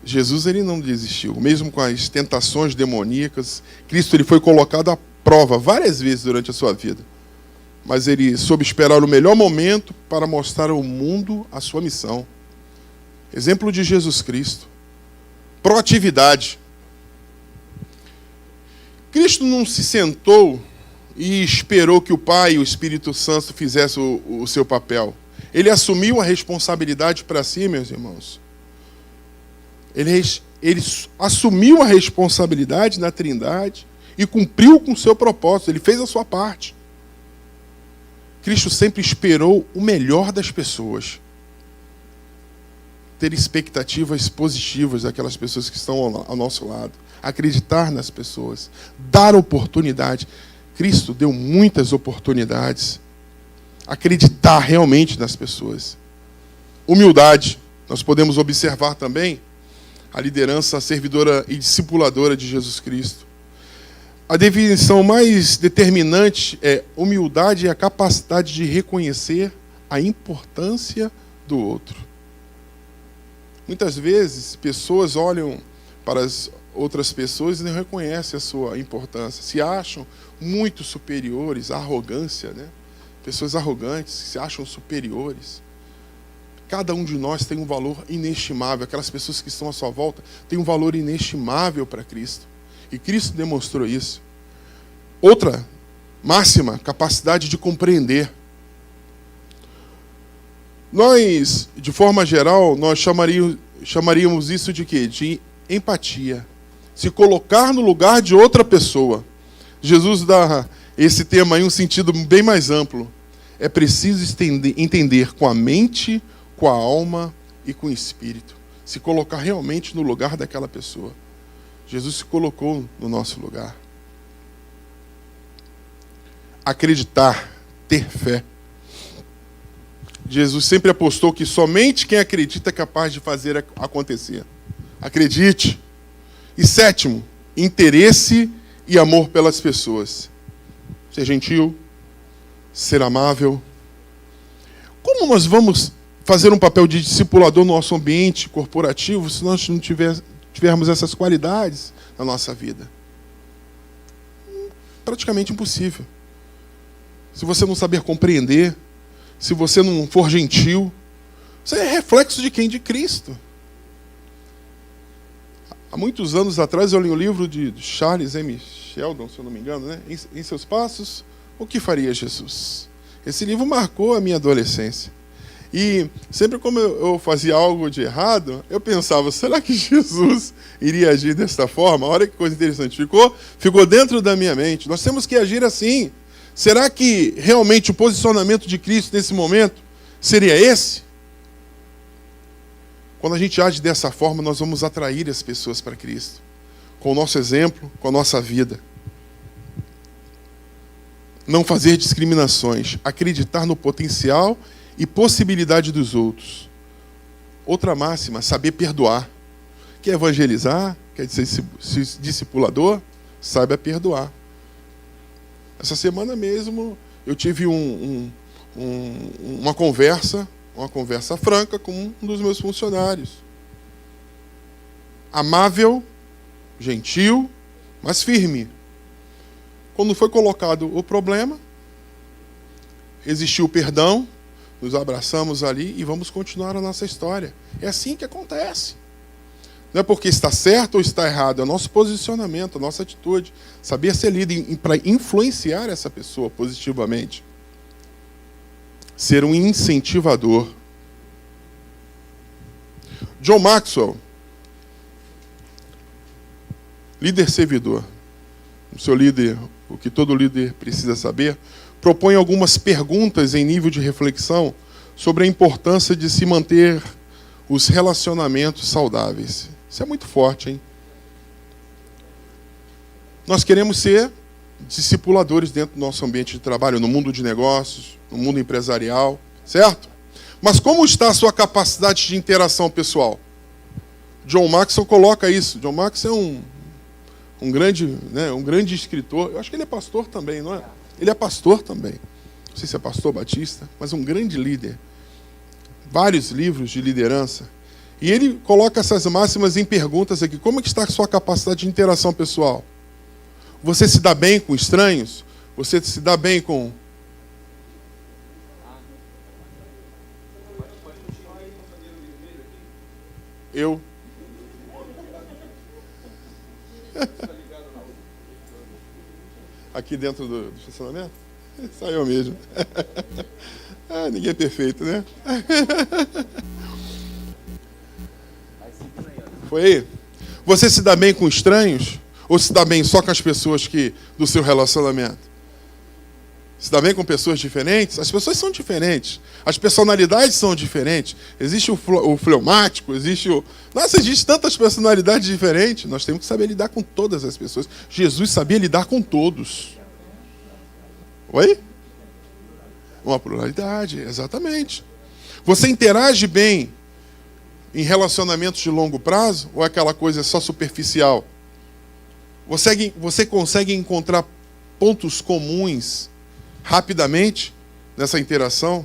Jesus, ele não desistiu. Mesmo com as tentações demoníacas, Cristo, ele foi colocado à prova várias vezes durante a sua vida. Mas ele soube esperar o melhor momento para mostrar ao mundo a sua missão. Exemplo de Jesus Cristo. Proatividade. Cristo não se sentou e esperou que o Pai e o Espírito Santo fizessem o seu papel. Ele assumiu a responsabilidade para si, meus irmãos. Ele assumiu a responsabilidade na Trindade e cumpriu com o seu propósito. Ele fez a sua parte. Cristo sempre esperou o melhor das pessoas. Ter expectativas positivas daquelas pessoas que estão ao nosso lado. Acreditar nas pessoas. Dar oportunidade. Cristo deu muitas oportunidades. Acreditar realmente nas pessoas. Humildade. Nós podemos observar também a liderança servidora e discipuladora de Jesus Cristo. A definição mais determinante é humildade e a capacidade de reconhecer a importância do outro. Muitas vezes, pessoas olham para as outras pessoas e não reconhecem a sua importância. Se acham muito superiores, a arrogância, né? Pessoas arrogantes, se acham superiores. Cada um de nós tem um valor inestimável. Aquelas pessoas que estão à sua volta têm um valor inestimável para Cristo. E Cristo demonstrou isso. Outra máxima, capacidade de compreender. Nós, de forma geral, nós chamaríamos isso de quê? De empatia. Se colocar no lugar de outra pessoa. Jesus dá esse tema aí um sentido bem mais amplo. É preciso entender com a mente, com a alma e com o espírito. Se colocar realmente no lugar daquela pessoa. Jesus se colocou no nosso lugar. Acreditar, ter fé. Jesus sempre apostou que somente quem acredita é capaz de fazer acontecer. Acredite. E sétimo, interesse e amor pelas pessoas. Ser gentil, ser amável. Como nós vamos fazer um papel de discipulador no nosso ambiente corporativo se nós não tivermos essas qualidades na nossa vida? Praticamente impossível. Se você não saber compreender, se você não for gentil, você é reflexo de quem? De Cristo. Há muitos anos atrás eu li um livro de Charles M. Sheldon, se eu não me engano, né? Em seus passos, o que faria Jesus? Esse livro marcou a minha adolescência. E sempre como eu fazia algo de errado, eu pensava, será que Jesus iria agir desta forma? Olha que coisa interessante. Ficou dentro da minha mente. Nós temos que agir assim. Será que realmente o posicionamento de Cristo nesse momento seria esse? Quando a gente age dessa forma, nós vamos atrair as pessoas para Cristo. Com o nosso exemplo, com a nossa vida. Não fazer discriminações. Acreditar no potencial e possibilidade dos outros. Outra máxima, saber perdoar. Quer evangelizar? Quer ser discipulador? Saiba perdoar. Essa semana mesmo eu tive uma conversa franca com um dos meus funcionários. Amável, gentil, mas firme. Quando foi colocado o problema, existiu o perdão, nos abraçamos ali e vamos continuar a nossa história. É assim que acontece. Não é porque está certo ou está errado, é o nosso posicionamento, a nossa atitude. Saber ser líder para influenciar essa pessoa positivamente. Ser um incentivador. John Maxwell, líder servidor, o seu líder, o que todo líder precisa saber, propõe algumas perguntas em nível de reflexão sobre a importância de se manter os relacionamentos saudáveis. Isso é muito forte, hein? Nós queremos ser discipuladores dentro do nosso ambiente de trabalho, no mundo de negócios, no mundo empresarial, certo? Mas como está a sua capacidade de interação pessoal? John Maxwell coloca isso. John Maxwell é um grande escritor. Eu acho que ele é pastor também, não é? Ele é pastor também. Não sei se é pastor batista, mas um grande líder. Vários livros de liderança. E ele coloca essas máximas em perguntas aqui. Como é que está a sua capacidade de interação pessoal? Você se dá bem com estranhos? Você se dá bem com... Eu. Aqui dentro do estacionamento? Saiu mesmo. Ninguém é perfeito, né? Foi aí? Você se dá bem com estranhos? Ou se dá bem só com as pessoas do seu relacionamento? Se dá bem com pessoas diferentes? As pessoas são diferentes. As personalidades são diferentes. Existe o fleumático, existe tantas personalidades diferentes. Nós temos que saber lidar com todas as pessoas. Jesus sabia lidar com todos. Oi? Uma pluralidade, exatamente. Você interage bem em relacionamentos de longo prazo ou é aquela coisa só superficial? Você consegue encontrar pontos comuns rapidamente nessa interação?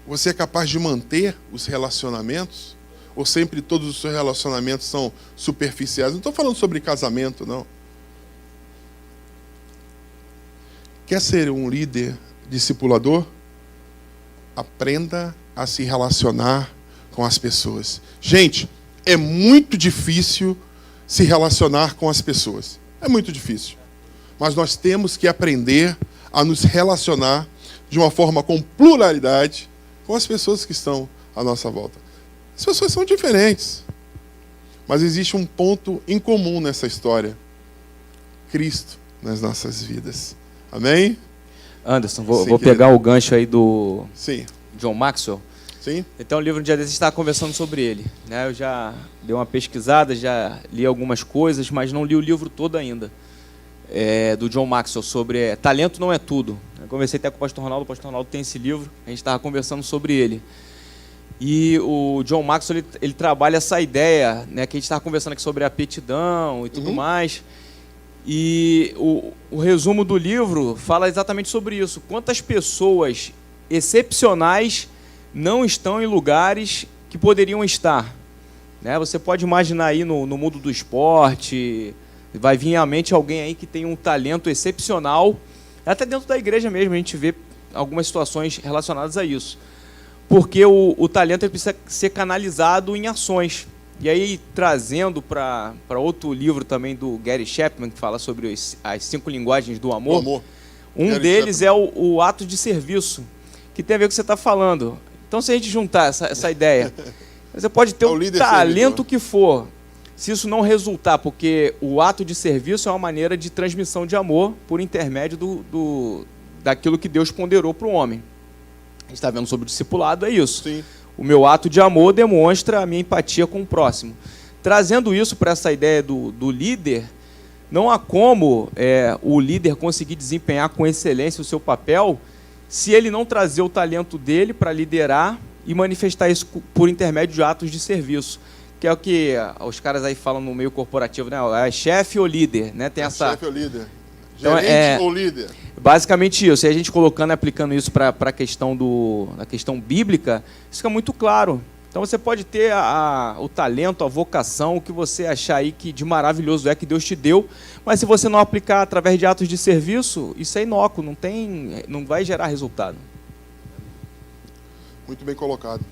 Você é capaz de manter os relacionamentos? Ou sempre todos os seus relacionamentos são superficiais? Não estou falando sobre casamento, não. Quer ser um líder discipulador? Aprenda a se relacionar com as pessoas. Gente, é muito difícil se relacionar com as pessoas. É muito difícil. Mas nós temos que aprender a nos relacionar de uma forma com pluralidade com as pessoas que estão à nossa volta. As pessoas são diferentes. Mas existe um ponto em comum nessa história: Cristo nas nossas vidas. Amém? Anderson, vou pegar o gancho aí do Sim. John Maxwell. Sim. Então, o livro de dia desses está conversando sobre ele, né? Eu já dei uma pesquisada, já li algumas coisas, mas não li o livro todo ainda, do John Maxwell, sobre talento não é tudo. Eu conversei até com o pastor Ronaldo tem esse livro, a gente estava conversando sobre ele. E o John Maxwell, ele trabalha essa ideia, né, que a gente estava conversando aqui sobre aptidão e tudo mais. E o resumo do livro fala exatamente sobre isso. Quantas pessoas excepcionais não estão em lugares que poderiam estar, né? Você pode imaginar aí no mundo do esporte, vai vir à mente alguém aí que tem um talento excepcional, até dentro da igreja mesmo a gente vê algumas situações relacionadas a isso, porque o talento ele precisa ser canalizado em ações. E aí, trazendo para outro livro também do Gary Chapman, que fala sobre as 5 linguagens do amor, um Gary deles Chapman. É o ato de serviço, que tem a ver com o que você está falando. Então, se a gente juntar essa ideia, você pode ter o talento que for, se isso não resultar, porque o ato de serviço é uma maneira de transmissão de amor por intermédio daquilo que Deus ponderou para o homem. A gente está vendo sobre o discipulado, é isso. Sim. O meu ato de amor demonstra a minha empatia com o próximo. Trazendo isso para essa ideia do líder, não há como o líder conseguir desempenhar com excelência o seu papel se ele não trazer o talento dele para liderar e manifestar isso por intermédio de atos de serviço, que é o que os caras aí falam no meio corporativo, né? É chefe ou líder, né? Tem essa... Chefe ou líder. Então, gerente ou líder. Basicamente isso. E a gente colocando e aplicando isso para a questão bíblica, isso fica muito claro. Então você pode ter o talento, a vocação, o que você achar aí que de maravilhoso é que Deus te deu, mas se você não aplicar através de atos de serviço, isso é inócuo, não vai gerar resultado. Muito bem colocado.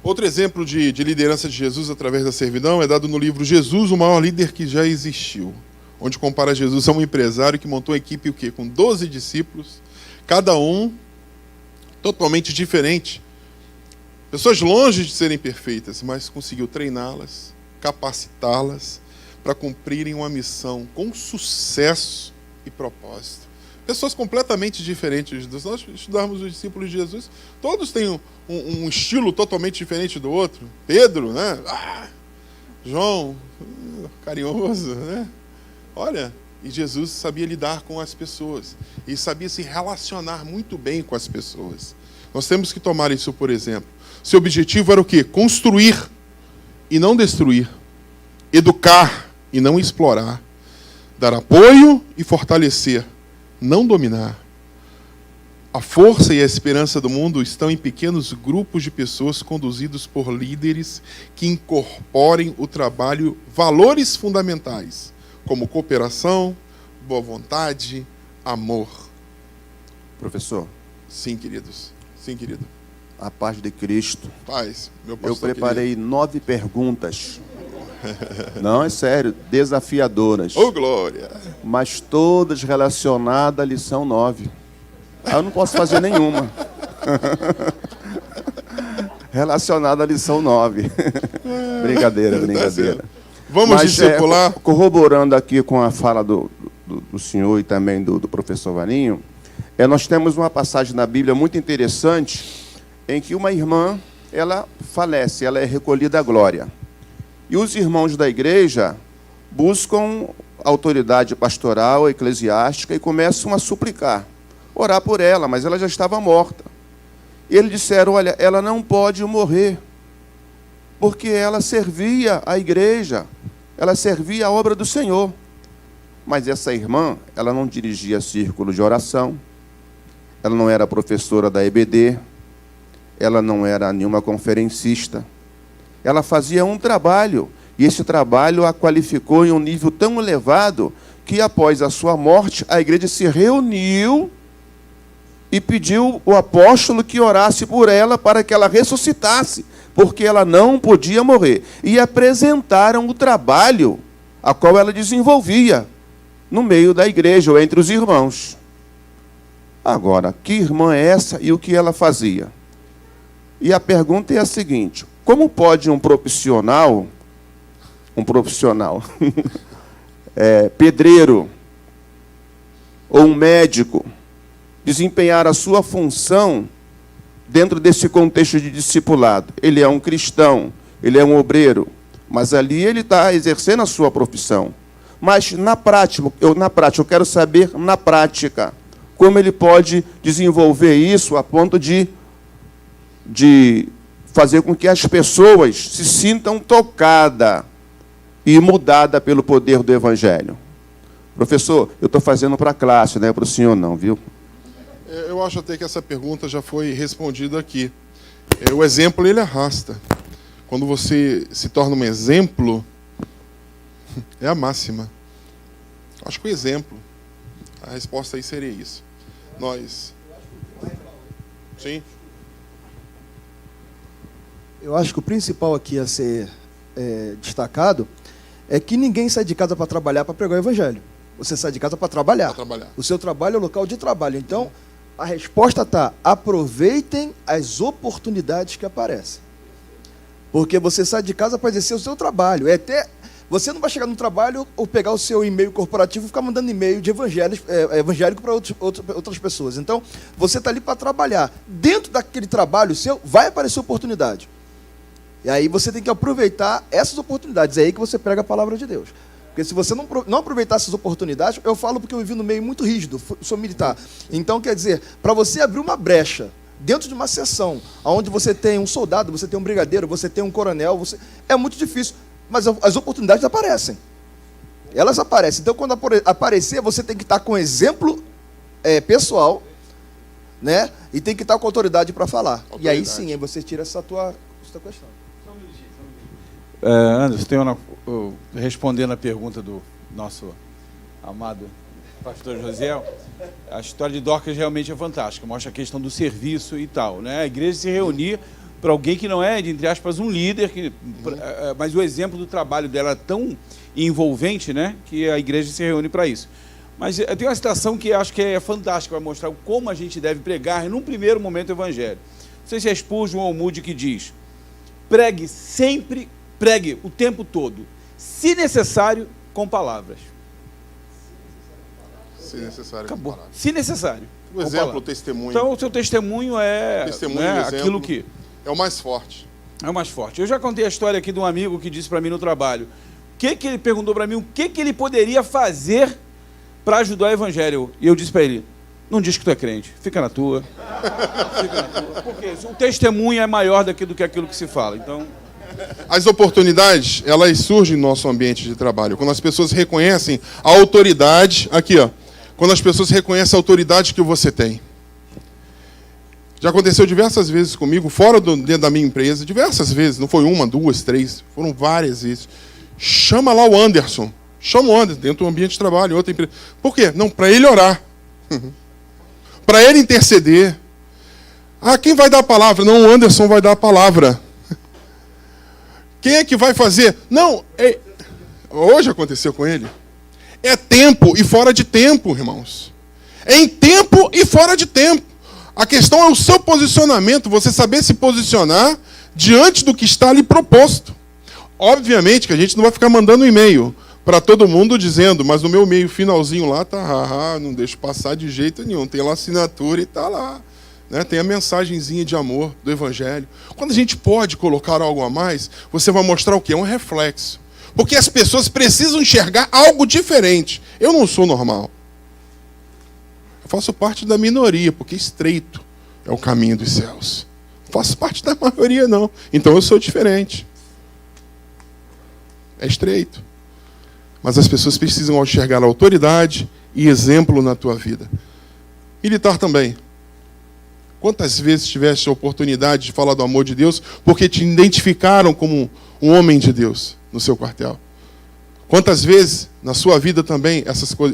Outro exemplo de liderança de Jesus através da servidão é dado no livro Jesus, o maior líder que já existiu, onde compara Jesus a um empresário que montou uma equipe com 12 discípulos, cada um totalmente diferente. Pessoas longe de serem perfeitas, mas conseguiu treiná-las, capacitá-las para cumprirem uma missão com sucesso e propósito. Pessoas completamente diferentes. Se nós estudarmos os discípulos de Jesus, todos têm um estilo totalmente diferente do outro. Pedro, né? João, carinhoso, né? Olha, e Jesus sabia lidar com as pessoas e sabia se relacionar muito bem com as pessoas. Nós temos que tomar isso por exemplo. Seu objetivo era o quê? Construir e não destruir, educar e não explorar, dar apoio e fortalecer, não dominar. A força e a esperança do mundo estão em pequenos grupos de pessoas conduzidos por líderes que incorporem o trabalho valores fundamentais, como cooperação, boa vontade, amor. Professor. Sim, queridos. Sim, querido. A paz de Cristo. Paz, meu pastor. Eu preparei 9 perguntas. Não, é sério, desafiadoras. Ô, glória! Mas todas relacionadas à lição 9. Eu não posso fazer nenhuma. Relacionada à lição 9. Brincadeira. Vamos discipular. Corroborando aqui com a fala do senhor e também do professor Varinho, nós temos uma passagem na Bíblia muito interessante em que uma irmã, ela falece, ela é recolhida à glória. E os irmãos da igreja buscam autoridade pastoral, eclesiástica e começam a suplicar, orar por ela, mas ela já estava morta. E eles disseram, olha, ela não pode morrer, porque ela servia a igreja, ela servia a obra do Senhor. Mas essa irmã, ela não dirigia círculo de oração, ela não era professora da EBD, ela não era nenhuma conferencista. Ela fazia um trabalho, e esse trabalho a qualificou em um nível tão elevado que, após a sua morte, a igreja se reuniu e pediu o apóstolo que orasse por ela para que ela ressuscitasse, porque ela não podia morrer. E apresentaram o trabalho a qual ela desenvolvia no meio da igreja, ou entre os irmãos. Agora, que irmã é essa e o que ela fazia? E a pergunta é a seguinte: como pode um profissional um profissional, pedreiro ou um médico, desempenhar a sua função dentro desse contexto de discipulado. Ele é um cristão, ele é um obreiro, mas ali ele está exercendo a sua profissão. Mas na prática, eu quero saber, na prática, como ele pode desenvolver isso a ponto de fazer com que as pessoas se sintam tocadas e mudadas pelo poder do Evangelho. Professor, eu estou fazendo para a classe, não é para o senhor não, viu? Eu acho até que essa pergunta já foi respondida aqui. O exemplo, ele arrasta. Quando você se torna um exemplo, é a máxima. Acho que o exemplo, a resposta aí seria isso. Nós... Sim. Eu acho que o principal aqui a ser destacado é que ninguém sai de casa para trabalhar para pregar o Evangelho. Você sai de casa para trabalhar. O seu trabalho é o local de trabalho. Então, a resposta está: aproveitem as oportunidades que aparecem. Porque você sai de casa para exercer o seu trabalho. Você não vai chegar no trabalho ou pegar o seu e-mail corporativo e ficar mandando e-mail de evangélico para outras pessoas. Então, você está ali para trabalhar. Dentro daquele trabalho seu, vai aparecer oportunidade. E aí você tem que aproveitar essas oportunidades. É aí que você prega a palavra de Deus. Porque se você não aproveitar essas oportunidades, eu falo porque eu vivi no meio muito rígido, sou militar. Então, quer dizer, para você abrir uma brecha dentro de uma seção, onde você tem um soldado, você tem um brigadeiro, você tem um coronel, é muito difícil. Mas as oportunidades aparecem. Elas aparecem. Então, quando aparecer, você tem que estar com exemplo pessoal, né? E tem que estar com autoridade para falar. E aí sim, aí você tira essa tua questão. Anderson, respondendo a pergunta do nosso amado pastor Josiel, a história de Dorcas realmente é fantástica, mostra a questão do serviço e tal, né? A igreja se reunir para alguém que não é, entre aspas, um líder, mas o exemplo do trabalho dela é tão envolvente, né, que a igreja se reúne para isso. Mas eu tenho uma citação que acho que é fantástica, vai mostrar como a gente deve pregar, num primeiro momento, o Evangelho. Não sei se é Spurgeon ou Moody que diz: pregue sempre, pregue o tempo todo, se necessário, com palavras. Se necessário, acabou. Se necessário. O exemplo, o testemunho. Então, o seu testemunho é aquilo que... É o mais forte. É o mais forte. Eu já contei a história aqui de um amigo que disse para mim no trabalho, ele perguntou para mim o que ele poderia fazer para ajudar o Evangelho. E eu disse para ele: não diz que tu é crente, fica na tua. Porque o testemunho é maior do que aquilo que se fala. Então... As oportunidades, elas surgem no nosso ambiente de trabalho. Quando as pessoas reconhecem a autoridade, aqui ó, quando as pessoas reconhecem a autoridade que você tem. Já aconteceu diversas vezes comigo, dentro da minha empresa, diversas vezes, não foi uma, duas, três, foram várias vezes. Chama lá o Anderson, chama o Anderson dentro do ambiente de trabalho, outra empresa. Por quê? Não, para ele orar, para ele interceder. Ah, quem vai dar a palavra? Não, o Anderson vai dar a palavra. Quem é que vai fazer? Não, hoje aconteceu com ele. É tempo e fora de tempo, irmãos. É em tempo e fora de tempo. A questão é o seu posicionamento, você saber se posicionar diante do que está ali proposto. Obviamente que a gente não vai ficar mandando e-mail para todo mundo dizendo, mas no meu e-mail finalzinho lá tá, não deixo passar de jeito nenhum, tem lá a assinatura e tá lá. Né? Tem a mensagenzinha de amor do Evangelho. Quando a gente pode colocar algo a mais, você vai mostrar o quê? Um reflexo. Porque as pessoas precisam enxergar algo diferente. Eu não sou normal. Faço parte da minoria, porque estreito é o caminho dos céus. Não faço parte da maioria, não. Então eu sou diferente. É estreito. Mas as pessoas precisam enxergar autoridade e exemplo na tua vida. Militar também. Quantas vezes tiveste a oportunidade de falar do amor de Deus porque te identificaram como um homem de Deus no seu quartel? Quantas vezes na sua vida também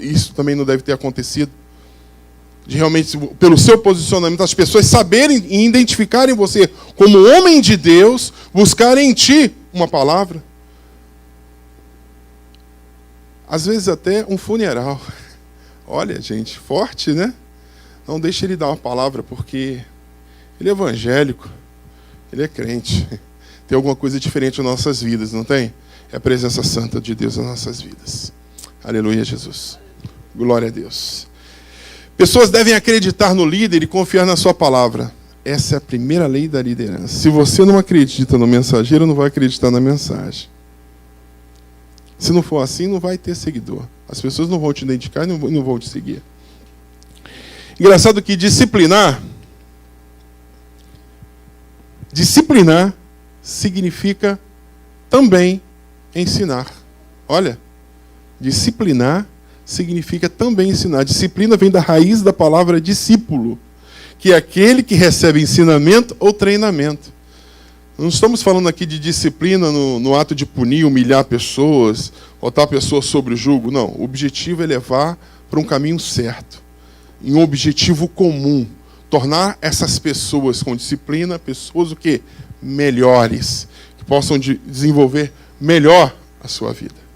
isso também não deve ter acontecido? De realmente, pelo seu posicionamento, as pessoas saberem e identificarem você como homem de Deus, buscarem em ti uma palavra. Às vezes até um funeral. Olha, gente, forte, né? Não deixe ele dar uma palavra, porque ele é evangélico, ele é crente. Tem alguma coisa diferente nas nossas vidas, não tem? é a presença santa de Deus nas nossas vidas. Aleluia, Jesus. Glória a Deus. Pessoas devem acreditar no líder e confiar na sua palavra. Essa é a primeira lei da liderança. Se você não acredita no mensageiro, não vai acreditar na mensagem. Se não for assim, não vai ter seguidor. As pessoas não vão te identificar e não vão te seguir. Engraçado que disciplinar significa também ensinar. Olha, disciplinar significa também ensinar. Disciplina vem da raiz da palavra discípulo, que é aquele que recebe ensinamento ou treinamento. Não estamos falando aqui de disciplina no ato de punir, humilhar pessoas, botar pessoas sobre o jugo. Não, o objetivo é levar para um caminho certo, em um objetivo comum. Tornar essas pessoas com disciplina, pessoas o quê? Melhores, que possam desenvolver melhor a sua vida.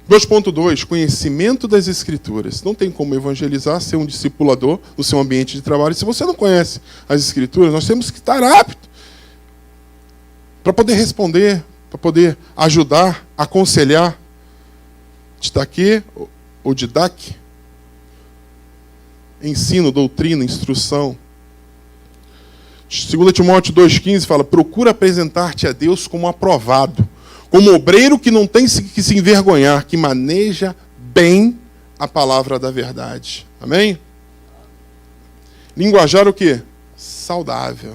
2.2, conhecimento das Escrituras. Não tem como evangelizar, ser um discipulador no seu ambiente de trabalho. Se você não conhece as Escrituras, nós temos que estar aptos para poder responder, para poder ajudar, aconselhar. Didaquê ou didac, ensino, doutrina, instrução. 2 Timóteo 2,15 fala, procura apresentar-te a Deus como aprovado, como obreiro que não tem que se envergonhar, que maneja bem a palavra da verdade. Amém? Linguajar o quê? Saudável.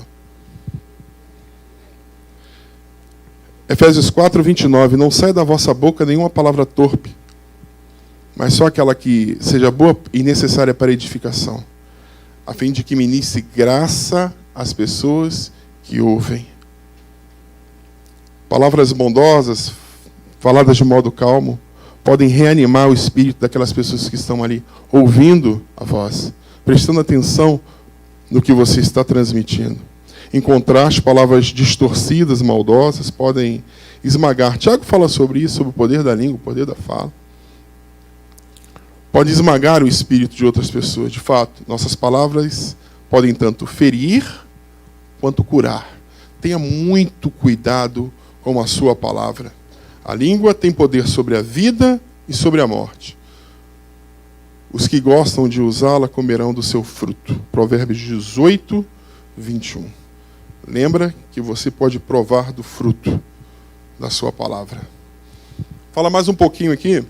Efésios 4:29, não sai da vossa boca nenhuma palavra torpe, mas só aquela que seja boa e necessária para edificação, a fim de que ministre graça às pessoas que ouvem. Palavras bondosas, faladas de modo calmo, podem reanimar o espírito daquelas pessoas que estão ali, ouvindo a voz, prestando atenção no que você está transmitindo. Em contraste, palavras distorcidas, maldosas, podem esmagar. Tiago fala sobre isso, sobre o poder da língua, o poder da fala. Pode esmagar o espírito de outras pessoas. De fato, nossas palavras podem tanto ferir quanto curar. Tenha muito cuidado com a sua palavra. A língua tem poder sobre a vida e sobre a morte. Os que gostam de usá-la comerão do seu fruto. Provérbios 18:21. Lembra que você pode provar do fruto da sua palavra. Fala mais um pouquinho aqui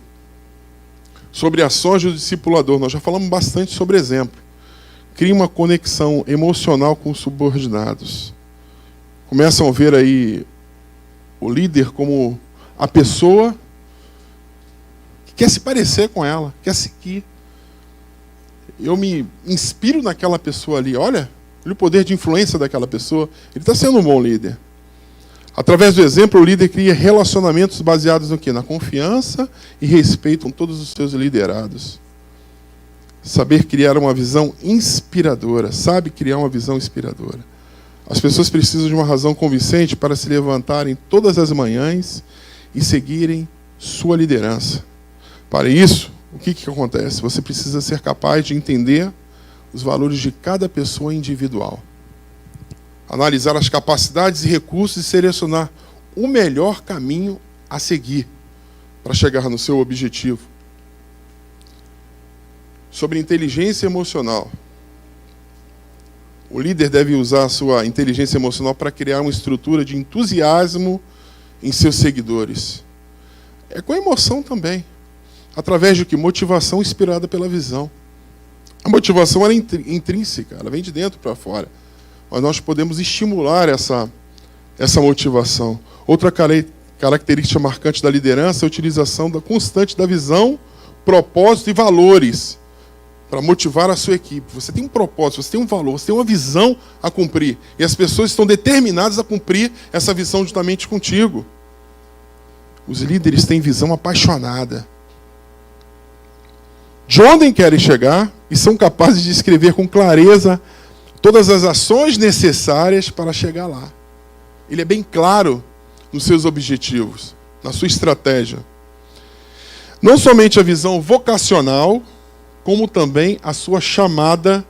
sobre ações do discipulador. Nós já falamos bastante sobre exemplo. Cria uma conexão emocional com os subordinados. Começam a ver aí o líder como a pessoa que quer se parecer com ela, quer seguir. Eu me inspiro naquela pessoa ali. Olha o poder de influência daquela pessoa. Ele está sendo um bom líder. Através do exemplo, o líder cria relacionamentos baseados no quê? Na confiança e respeito com todos os seus liderados. Saber criar uma visão inspiradora. Sabe criar uma visão inspiradora. As pessoas precisam de uma razão convincente para se levantarem todas as manhãs e seguirem sua liderança. Para isso, o que acontece? Você precisa ser capaz de entender os valores de cada pessoa individual. Analisar as capacidades e recursos e selecionar o melhor caminho a seguir para chegar no seu objetivo. Sobre inteligência emocional. O líder deve usar a sua inteligência emocional para criar uma estrutura de entusiasmo em seus seguidores. É com emoção também. Através de que? Motivação inspirada pela visão. A motivação ela é intrínseca, ela vem de dentro para fora. Mas nós podemos estimular essa motivação. Outra característica marcante da liderança é a utilização constante da visão, propósito e valores para motivar a sua equipe. Você tem um propósito, você tem um valor, você tem uma visão a cumprir. E as pessoas estão determinadas a cumprir essa visão juntamente contigo. Os líderes têm visão apaixonada. De onde querem chegar e são capazes de escrever com clareza todas as ações necessárias para chegar lá. Ele é bem claro nos seus objetivos, na sua estratégia. Não somente a visão vocacional, como também a sua chamada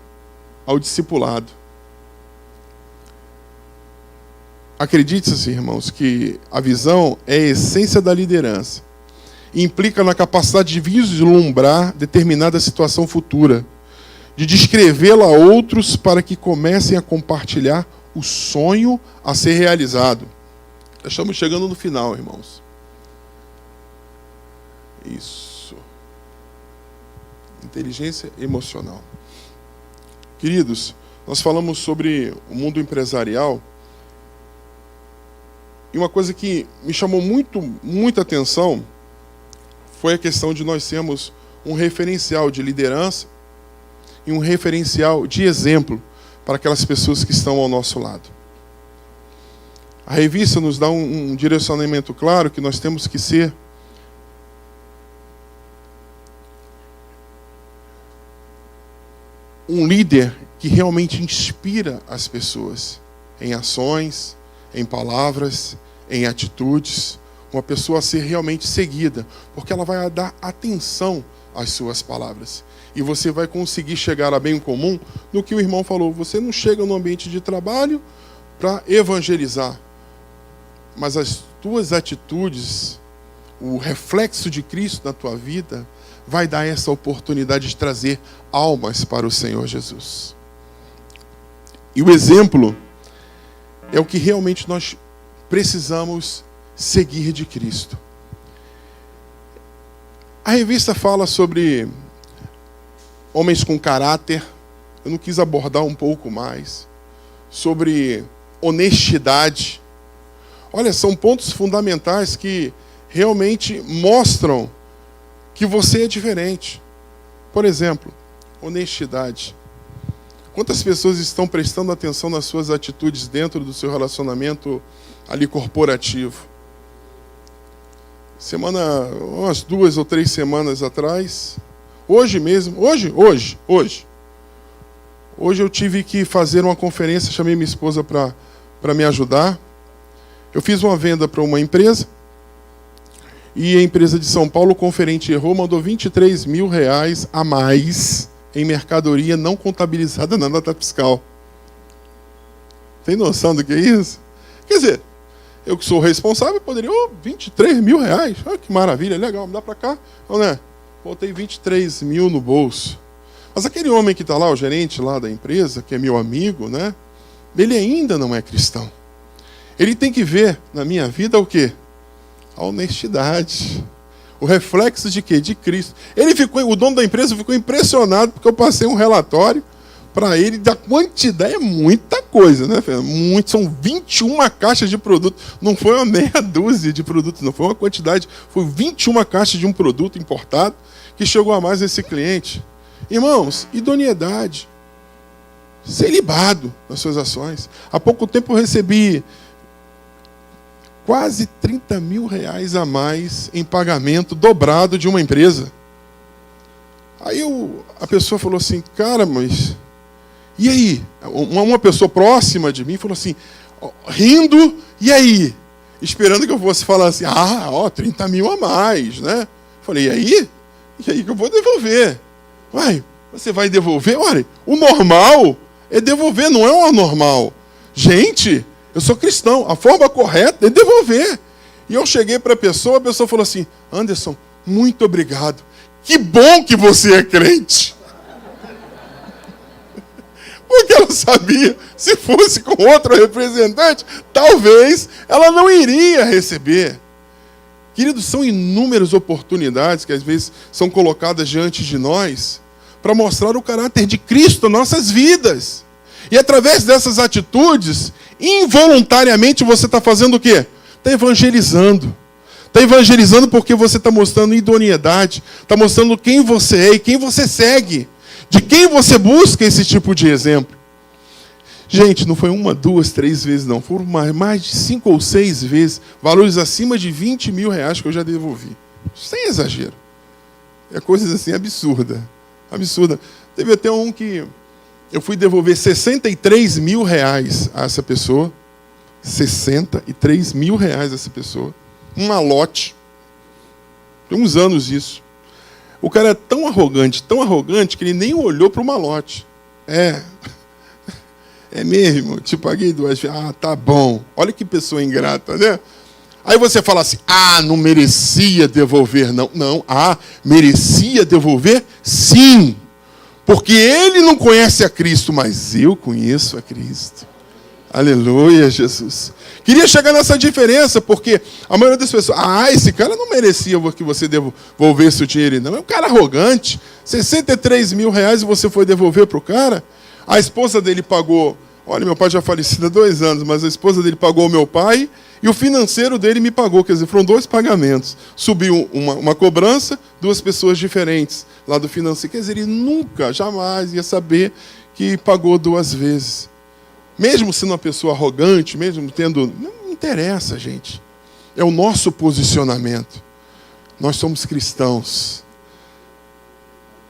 ao discipulado. acredite-se, irmãos, que a visão é a essência da liderança. Implica na capacidade de vislumbrar determinada situação futura, de descrevê-la a outros para que comecem a compartilhar o sonho a ser realizado. Estamos chegando no final, irmãos. Isso. Inteligência emocional. Queridos, nós falamos sobre o mundo empresarial e uma coisa que me chamou muita atenção foi a questão de nós sermos um referencial de liderança e um referencial de exemplo para aquelas pessoas que estão ao nosso lado. A revista nos dá um direcionamento claro que nós temos que ser um líder que realmente inspira as pessoas em ações, em palavras, em atitudes, uma pessoa a ser realmente seguida, porque ela vai dar atenção às suas palavras. E você vai conseguir chegar a bem comum no que o irmão falou. Você não chega no ambiente de trabalho para evangelizar, mas as tuas atitudes, o reflexo de Cristo na tua vida, vai dar essa oportunidade de trazer almas para o Senhor Jesus. E o exemplo é o que realmente nós precisamos seguir de Cristo. A revista fala sobre homens com caráter. Eu não quis abordar um pouco mais sobre honestidade. Olha, são pontos fundamentais que realmente mostram que você é diferente. Por exemplo, honestidade. Quantas pessoas estão prestando atenção nas suas atitudes dentro do seu relacionamento ali corporativo? Umas 2 ou 3 semanas atrás, hoje mesmo, hoje eu tive que fazer uma conferência, chamei minha esposa para me ajudar. Eu fiz uma venda para uma empresa, e a empresa de São Paulo, o conferente errou, mandou R$23 mil a mais em mercadoria não contabilizada na nota fiscal. Tem noção do que é isso? Quer dizer, eu que sou responsável, poderia, R$23 mil, que maravilha, legal, me dá para cá. Não, né? Botei 23 mil no bolso. Mas aquele homem que está lá, o gerente lá da empresa, que é meu amigo, né? Ele ainda não é cristão. Ele tem que ver na minha vida o quê? A honestidade. O reflexo de quê? De Cristo. O dono da empresa ficou impressionado porque eu passei um relatório para ele da quantidade, é muita coisa, né? São 21 caixas de produto. Não foi uma meia dúzia de produtos, não foi uma quantidade, foi 21 caixas de um produto importado que chegou a mais esse cliente. Irmãos, idoneidade. Ser libado nas suas ações. Há pouco tempo eu recebi quase R$30 mil a mais em pagamento dobrado de uma empresa. Aí a pessoa falou assim, cara, mas e aí? Uma pessoa próxima de mim falou assim, rindo, e aí? Esperando que eu fosse falar assim, 30 mil a mais, né? Falei, e aí? E aí que eu vou devolver? Uai, você vai devolver? Olha, o normal é devolver, não é o anormal. Gente, eu sou cristão, a forma correta é devolver. E eu cheguei para a pessoa falou assim, Anderson, muito obrigado. Que bom que você é crente. Porque ela sabia, se fosse com outro representante, talvez ela não iria receber. Queridos, são inúmeras oportunidades que às vezes são colocadas diante de nós para mostrar o caráter de Cristo nas nossas vidas. E através dessas atitudes, involuntariamente você está fazendo o quê? Está evangelizando. Está evangelizando porque você está mostrando idoneidade, está mostrando quem você é e quem você segue. De quem você busca esse tipo de exemplo? Gente, não foi 1, 2, 3 vezes não. Foram mais de 5 ou 6 vezes. Valores acima de R$20 mil que eu já devolvi. Sem exagero. É coisa assim absurda. Absurda. Teve até um que eu fui devolver R$63 mil a essa pessoa. R$63 mil a essa pessoa. Um malote. Tem uns anos isso. O cara é tão arrogante, que ele nem olhou para o malote. É mesmo? Te paguei 2 vezes. Ah, tá bom. Olha que pessoa ingrata, né? Aí você fala assim, não merecia devolver, não. Não, merecia devolver, sim. Porque ele não conhece a Cristo, mas eu conheço a Cristo. Aleluia, Jesus. Queria chegar nessa diferença, porque a maioria das pessoas, esse cara não merecia que você devolvesse o dinheiro. Não, é um cara arrogante. 63 mil reais e você foi devolver para o cara? A esposa dele pagou, olha, meu pai já falecido há 2 anos, mas a esposa dele pagou o meu pai e o financeiro dele me pagou. Quer dizer, foram 2 pagamentos. Subiu uma cobrança, 2 pessoas diferentes lá do financeiro. Quer dizer, ele nunca, jamais ia saber que pagou 2 vezes. Mesmo sendo uma pessoa arrogante, mesmo tendo... Não interessa, gente. É o nosso posicionamento. Nós somos cristãos.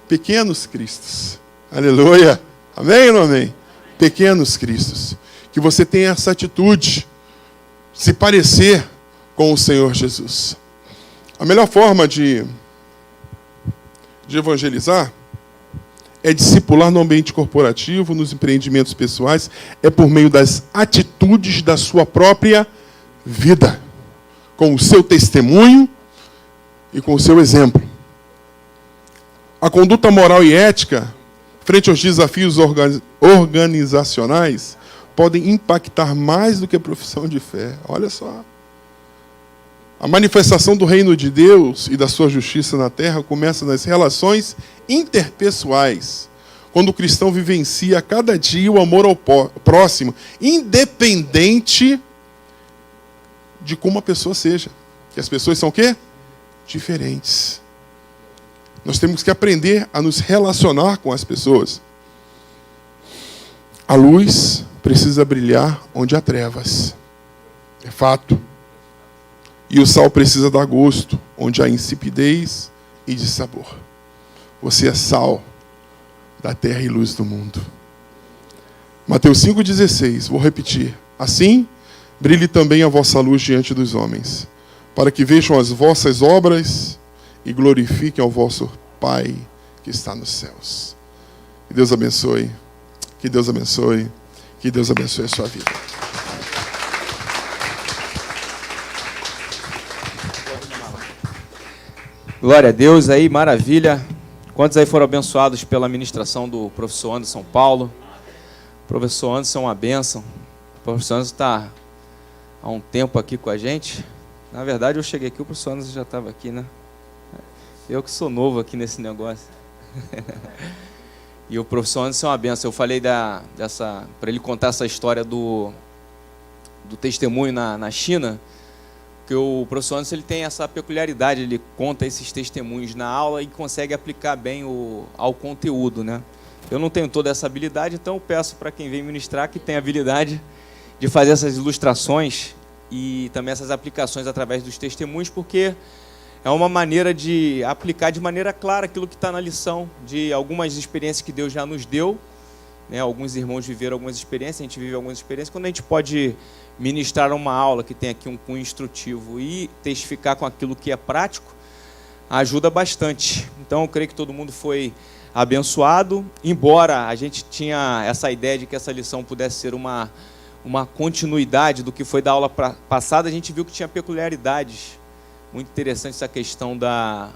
Pequenos cristos. Aleluia. Amém ou não amém? Pequenos cristos. Que você tenha essa atitude. Se parecer com o Senhor Jesus. A melhor forma de evangelizar é discipular no ambiente corporativo, nos empreendimentos pessoais, é por meio das atitudes da sua própria vida, com o seu testemunho e com o seu exemplo. A conduta moral e ética, frente aos desafios organizacionais, podem impactar mais do que a profissão de fé. Olha só. A manifestação do reino de Deus e da sua justiça na terra começa nas relações interpessoais, quando o cristão vivencia a cada dia o amor ao próximo, independente de como a pessoa seja. Que as pessoas são o quê? Diferentes. Nós temos que aprender a nos relacionar com as pessoas. A luz precisa brilhar onde há trevas. É fato. E o sal precisa dar gosto onde há insipidez e dissabor. Você é sal da terra e luz do mundo. Mateus 5,16, vou repetir. Assim, brilhe também a vossa luz diante dos homens, para que vejam as vossas obras e glorifiquem ao vosso Pai que está nos céus. Que Deus abençoe. Que Deus abençoe. Que Deus abençoe a sua vida. Glória a Deus aí, maravilha. Quantos aí foram abençoados pela ministração do professor Anderson Paulo? O professor Anderson é uma bênção. O professor Anderson está há um tempo aqui com a gente. Na verdade, eu cheguei aqui, o professor Anderson já estava aqui, né? Eu que sou novo aqui nesse negócio. E o professor Anderson é uma bênção. Eu falei para ele contar essa história do testemunho na China, porque o professor Anderson ele tem essa peculiaridade, ele conta esses testemunhos na aula e consegue aplicar bem ao conteúdo, né? Eu não tenho toda essa habilidade, então eu peço para quem vem ministrar que tenha habilidade de fazer essas ilustrações e também essas aplicações através dos testemunhos, porque é uma maneira de aplicar de maneira clara aquilo que está na lição, de algumas experiências que Deus já nos deu, né? Alguns irmãos viveram algumas experiências, a gente vive algumas experiências, quando a gente pode ministrar uma aula que tem aqui um cunho instrutivo e testificar com aquilo que é prático, ajuda bastante. Então eu creio que todo mundo foi abençoado, embora a gente tinha essa ideia de que essa lição pudesse ser uma continuidade do que foi da aula passada, a gente viu que tinha peculiaridades. Muito interessante essa questão da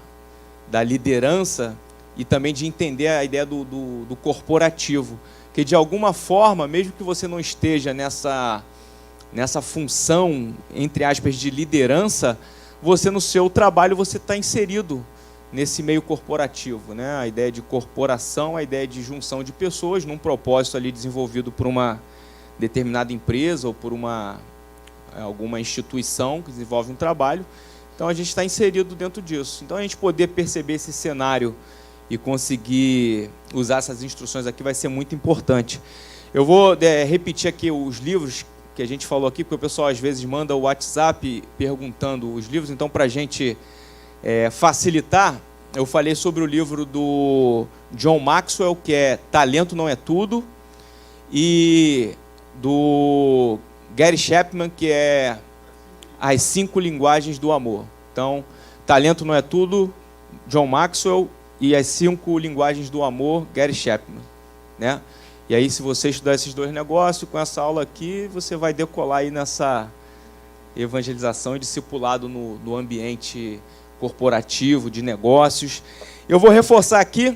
liderança e também de entender a ideia do corporativo, que de alguma forma, mesmo que você não esteja nessa função, entre aspas, de liderança, você no seu trabalho você está inserido nesse meio corporativo, né? A ideia de corporação, a ideia de junção de pessoas num propósito ali desenvolvido por uma determinada empresa ou por alguma instituição que desenvolve um trabalho. Então a gente está inserido dentro disso. Então a gente poder perceber esse cenário e conseguir usar essas instruções aqui vai ser muito importante. Eu vou repetir aqui os livros que a gente falou aqui, porque o pessoal às vezes manda o WhatsApp perguntando os livros, então para a gente facilitar, eu falei sobre o livro do John Maxwell, que é Talento Não É Tudo, e do Gary Chapman, que é As 5 Linguagens do Amor. Então, Talento Não É Tudo, John Maxwell, e As 5 Linguagens do Amor, Gary Chapman, né? E aí, se você estudar esses 2 negócios, com essa aula aqui, você vai decolar aí nessa evangelização e discipulado no ambiente corporativo, de negócios. Eu vou reforçar aqui,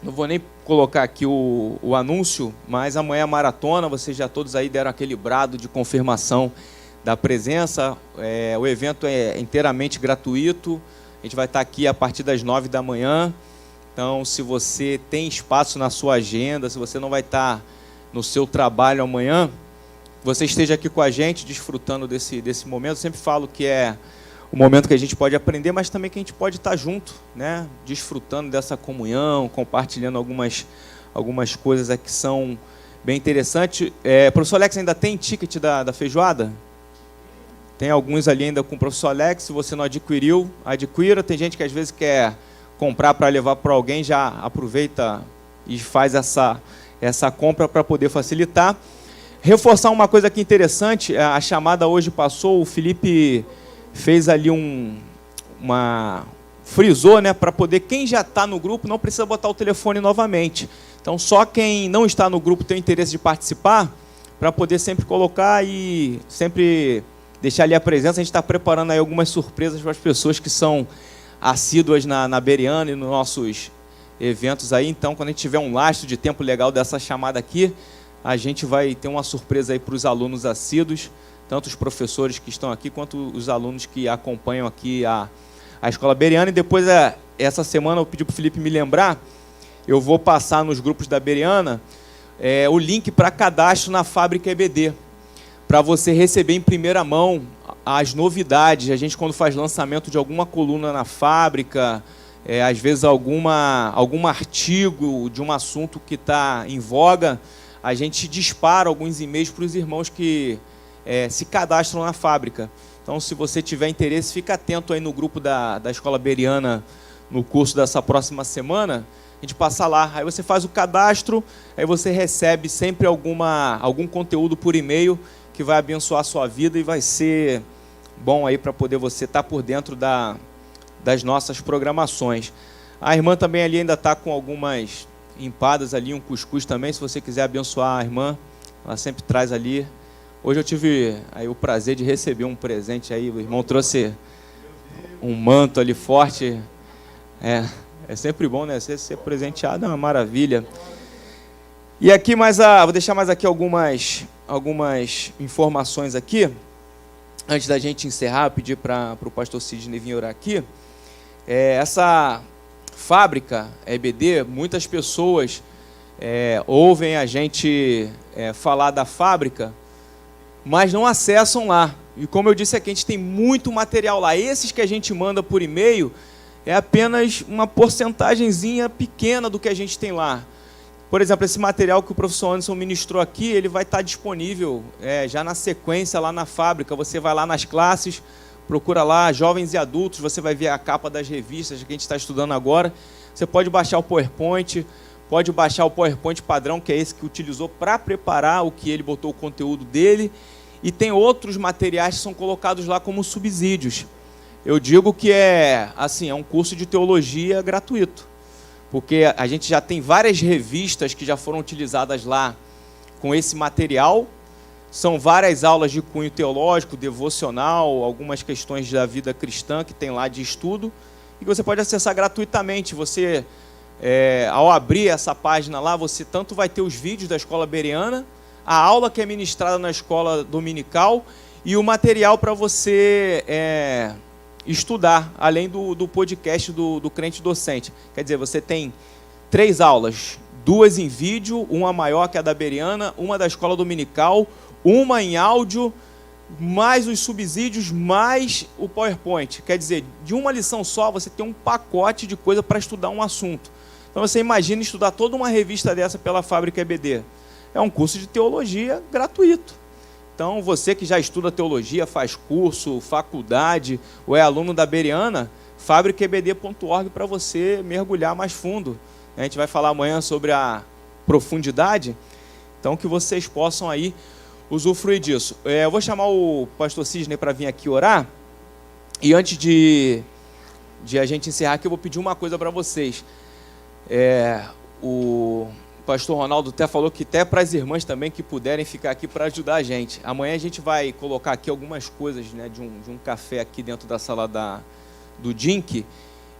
não vou nem colocar aqui o anúncio, mas amanhã é maratona, vocês já todos aí deram aquele brado de confirmação da presença. O evento é inteiramente gratuito, a gente vai estar aqui a partir das 9 da manhã. Então, se você tem espaço na sua agenda, se você não vai estar no seu trabalho amanhã, você esteja aqui com a gente, desfrutando desse momento. Eu sempre falo que é o momento que a gente pode aprender, mas também que a gente pode estar junto, né? Desfrutando dessa comunhão, compartilhando algumas coisas aqui que são bem interessantes. Professor Alex, ainda tem ticket da feijoada? Tem alguns ali ainda com o professor Alex. Se você não adquiriu, adquira. Tem gente que às vezes quer comprar para levar para alguém, já aproveita e faz essa compra para poder facilitar. Reforçar uma coisa aqui interessante, a chamada hoje passou, o Felipe fez ali frisou, né, para poder, quem já está no grupo não precisa botar o telefone novamente. Então, só quem não está no grupo tem interesse de participar, para poder sempre colocar e sempre deixar ali a presença. A gente está preparando aí algumas surpresas para as pessoas que são assíduas na Bereana e nos nossos eventos aí. Então, quando a gente tiver um lastro de tempo legal dessa chamada aqui, a gente vai ter uma surpresa aí para os alunos assíduos, tanto os professores que estão aqui, quanto os alunos que acompanham aqui a Escola Bereana. E depois, essa semana, eu pedi para o Felipe me lembrar, eu vou passar nos grupos da Bereana o link para cadastro na Fábrica EBD, para você receber em primeira mão as novidades. A gente, quando faz lançamento de alguma coluna na fábrica, às vezes algum artigo de um assunto que está em voga, a gente dispara alguns e-mails para os irmãos que se cadastram na fábrica. Então, se você tiver interesse, fica atento aí no grupo da Escola Bereana, no curso dessa próxima semana, a gente passa lá. Aí você faz o cadastro, aí você recebe sempre algum conteúdo por e-mail que vai abençoar a sua vida e vai ser bom aí para poder você estar por dentro das nossas programações. A irmã também ali ainda está com algumas empadas ali, um cuscuz também, se você quiser abençoar a irmã, ela sempre traz ali. Hoje eu tive aí o prazer de receber um presente aí, o irmão trouxe um manto ali forte. É sempre bom, né? Ser presenteado é uma maravilha. E aqui vou deixar mais aqui algumas informações aqui. Antes da gente encerrar, eu pedi para o pastor Sidney vir orar aqui. Essa fábrica EBD, muitas pessoas ouvem a gente falar da fábrica, mas não acessam lá. E como eu disse aqui, a gente tem muito material lá. Esses que a gente manda por e-mail é apenas uma porcentagemzinha pequena do que a gente tem lá. Por exemplo, esse material que o professor Anderson ministrou aqui, ele vai estar disponível já na sequência lá na fábrica. Você vai lá nas classes, procura lá jovens e adultos, você vai ver a capa das revistas que a gente está estudando agora. Você pode baixar o PowerPoint, pode baixar o PowerPoint padrão, que é esse que utilizou para preparar o que ele botou o conteúdo dele. E tem outros materiais que são colocados lá como subsídios. Eu digo que é um curso de teologia gratuito, porque a gente já tem várias revistas que já foram utilizadas lá com esse material. São várias aulas de cunho teológico, devocional, algumas questões da vida cristã que tem lá de estudo, e você pode acessar gratuitamente. Você, ao abrir essa página lá, você tanto vai ter os vídeos da Escola Bereana, a aula que é ministrada na escola dominical e o material para você estudar, além do podcast do Crente Docente. Quer dizer, você tem 3 aulas, 2 em vídeo, uma maior que a da Bereana, uma da escola dominical, uma em áudio, mais os subsídios, mais o PowerPoint. Quer dizer, de uma lição só, você tem um pacote de coisa para estudar um assunto. Então você imagina estudar toda uma revista dessa pela Fábrica EBD. É um curso de teologia gratuito. Então, você que já estuda teologia, faz curso, faculdade, ou é aluno da Bereana, fabricaebd.org para você mergulhar mais fundo. A gente vai falar amanhã sobre a profundidade, então que vocês possam aí usufruir disso. Eu vou chamar o pastor Sidney para vir aqui orar, e antes de a gente encerrar aqui, eu vou pedir uma coisa para vocês. pastor Ronaldo até falou que até para as irmãs também que puderem ficar aqui para ajudar a gente. Amanhã a gente vai colocar aqui algumas coisas, né, de um café aqui dentro da sala do Dink,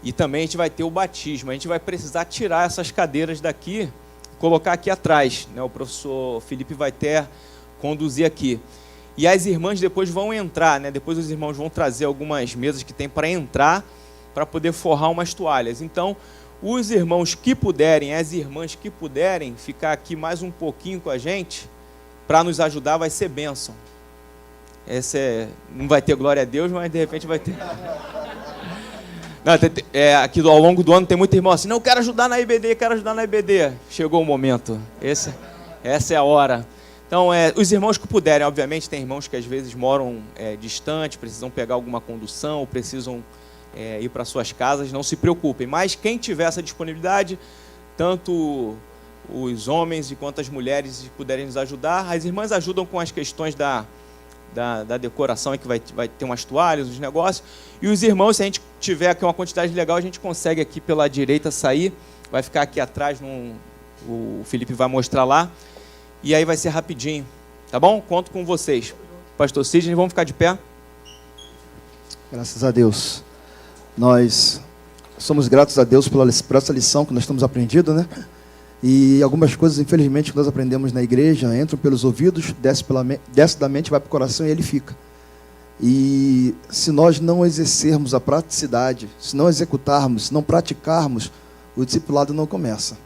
e também a gente vai ter o batismo. A gente vai precisar tirar essas cadeiras daqui, colocar aqui atrás, né? O professor Felipe vai conduzir aqui. E as irmãs depois vão entrar, né? Depois os irmãos vão trazer algumas mesas que tem para entrar, para poder forrar umas toalhas. Então, os irmãos que puderem, as irmãs que puderem ficar aqui mais um pouquinho com a gente, para nos ajudar, vai ser bênção. Não vai ter glória a Deus, mas de repente vai ter. Não, aqui ao longo do ano tem muito irmão assim, não, eu quero ajudar na IBD, quero ajudar na IBD. Chegou o momento, essa é a hora. Então, os irmãos que puderem, obviamente, tem irmãos que às vezes moram distante, precisam pegar alguma condução, ou precisam ir para suas casas, não se preocupem. Mas quem tiver essa disponibilidade, tanto os homens quanto as mulheres puderem nos ajudar, as irmãs ajudam com as questões da decoração, que vai ter umas toalhas, uns negócios, e os irmãos, se a gente tiver aqui uma quantidade legal, a gente consegue aqui pela direita sair, vai ficar aqui atrás, o Felipe vai mostrar lá, e aí vai ser rapidinho, tá bom? Conto com vocês. Pastor Sidney, vamos ficar de pé? Graças a Deus. Nós somos gratos a Deus por essa lição que nós temos aprendido, né? E algumas coisas, infelizmente, que nós aprendemos na igreja, entram pelos ouvidos, desce da mente, vai para o coração e ele fica. E se nós não exercermos a praticidade, se não executarmos, se não praticarmos, o discipulado não começa.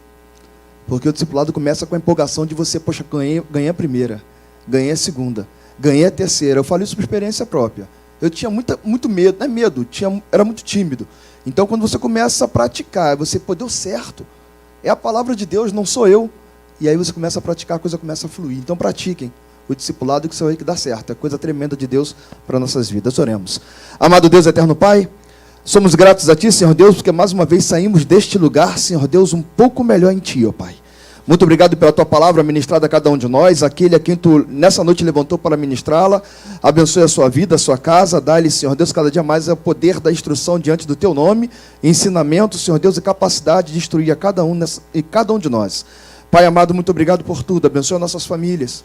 Porque o discipulado começa com a empolgação de você, poxa, ganhei a primeira, ganhei a segunda, ganhei a terceira. Eu falo isso por experiência própria. Eu tinha muito medo, não é medo, era muito tímido. Então, quando você começa a praticar, você, pô, deu certo. É a palavra de Deus, não sou eu. E aí você começa a praticar, a coisa começa a fluir. Então, pratiquem o discipulado, que isso aí que dá certo. É coisa tremenda de Deus para nossas vidas. Oremos. Amado Deus, eterno Pai, somos gratos a Ti, Senhor Deus, porque mais uma vez saímos deste lugar, Senhor Deus, um pouco melhor em Ti, ó Pai. Muito obrigado pela Tua palavra ministrada a cada um de nós, aquele a quem Tu nessa noite levantou para ministrá-la. Abençoe a sua vida, a sua casa, dá-lhe, Senhor Deus, cada dia mais o poder da instrução diante do Teu nome, ensinamento, Senhor Deus, e capacidade de instruir a cada um de nós. Pai amado, muito obrigado por tudo. Abençoe nossas famílias,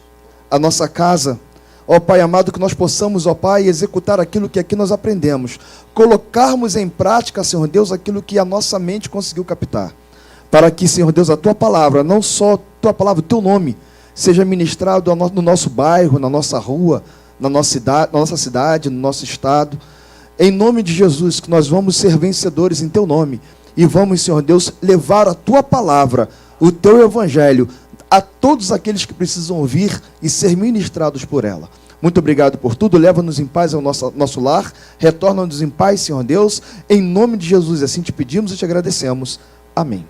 a nossa casa. Ó Pai amado, que nós possamos, ó Pai, executar aquilo que aqui nós aprendemos, colocarmos em prática, Senhor Deus, aquilo que a nossa mente conseguiu captar. Para que, Senhor Deus, a Tua palavra, não só a Tua palavra, o Teu nome, seja ministrado no nosso bairro, na nossa rua, na nossa cidade, no nosso estado. Em nome de Jesus, que nós vamos ser vencedores em Teu nome. E vamos, Senhor Deus, levar a Tua palavra, o Teu evangelho, a todos aqueles que precisam ouvir e ser ministrados por ela. Muito obrigado por tudo. Leva-nos em paz ao nosso lar. Retorna-nos em paz, Senhor Deus. Em nome de Jesus, assim te pedimos e te agradecemos. Amém.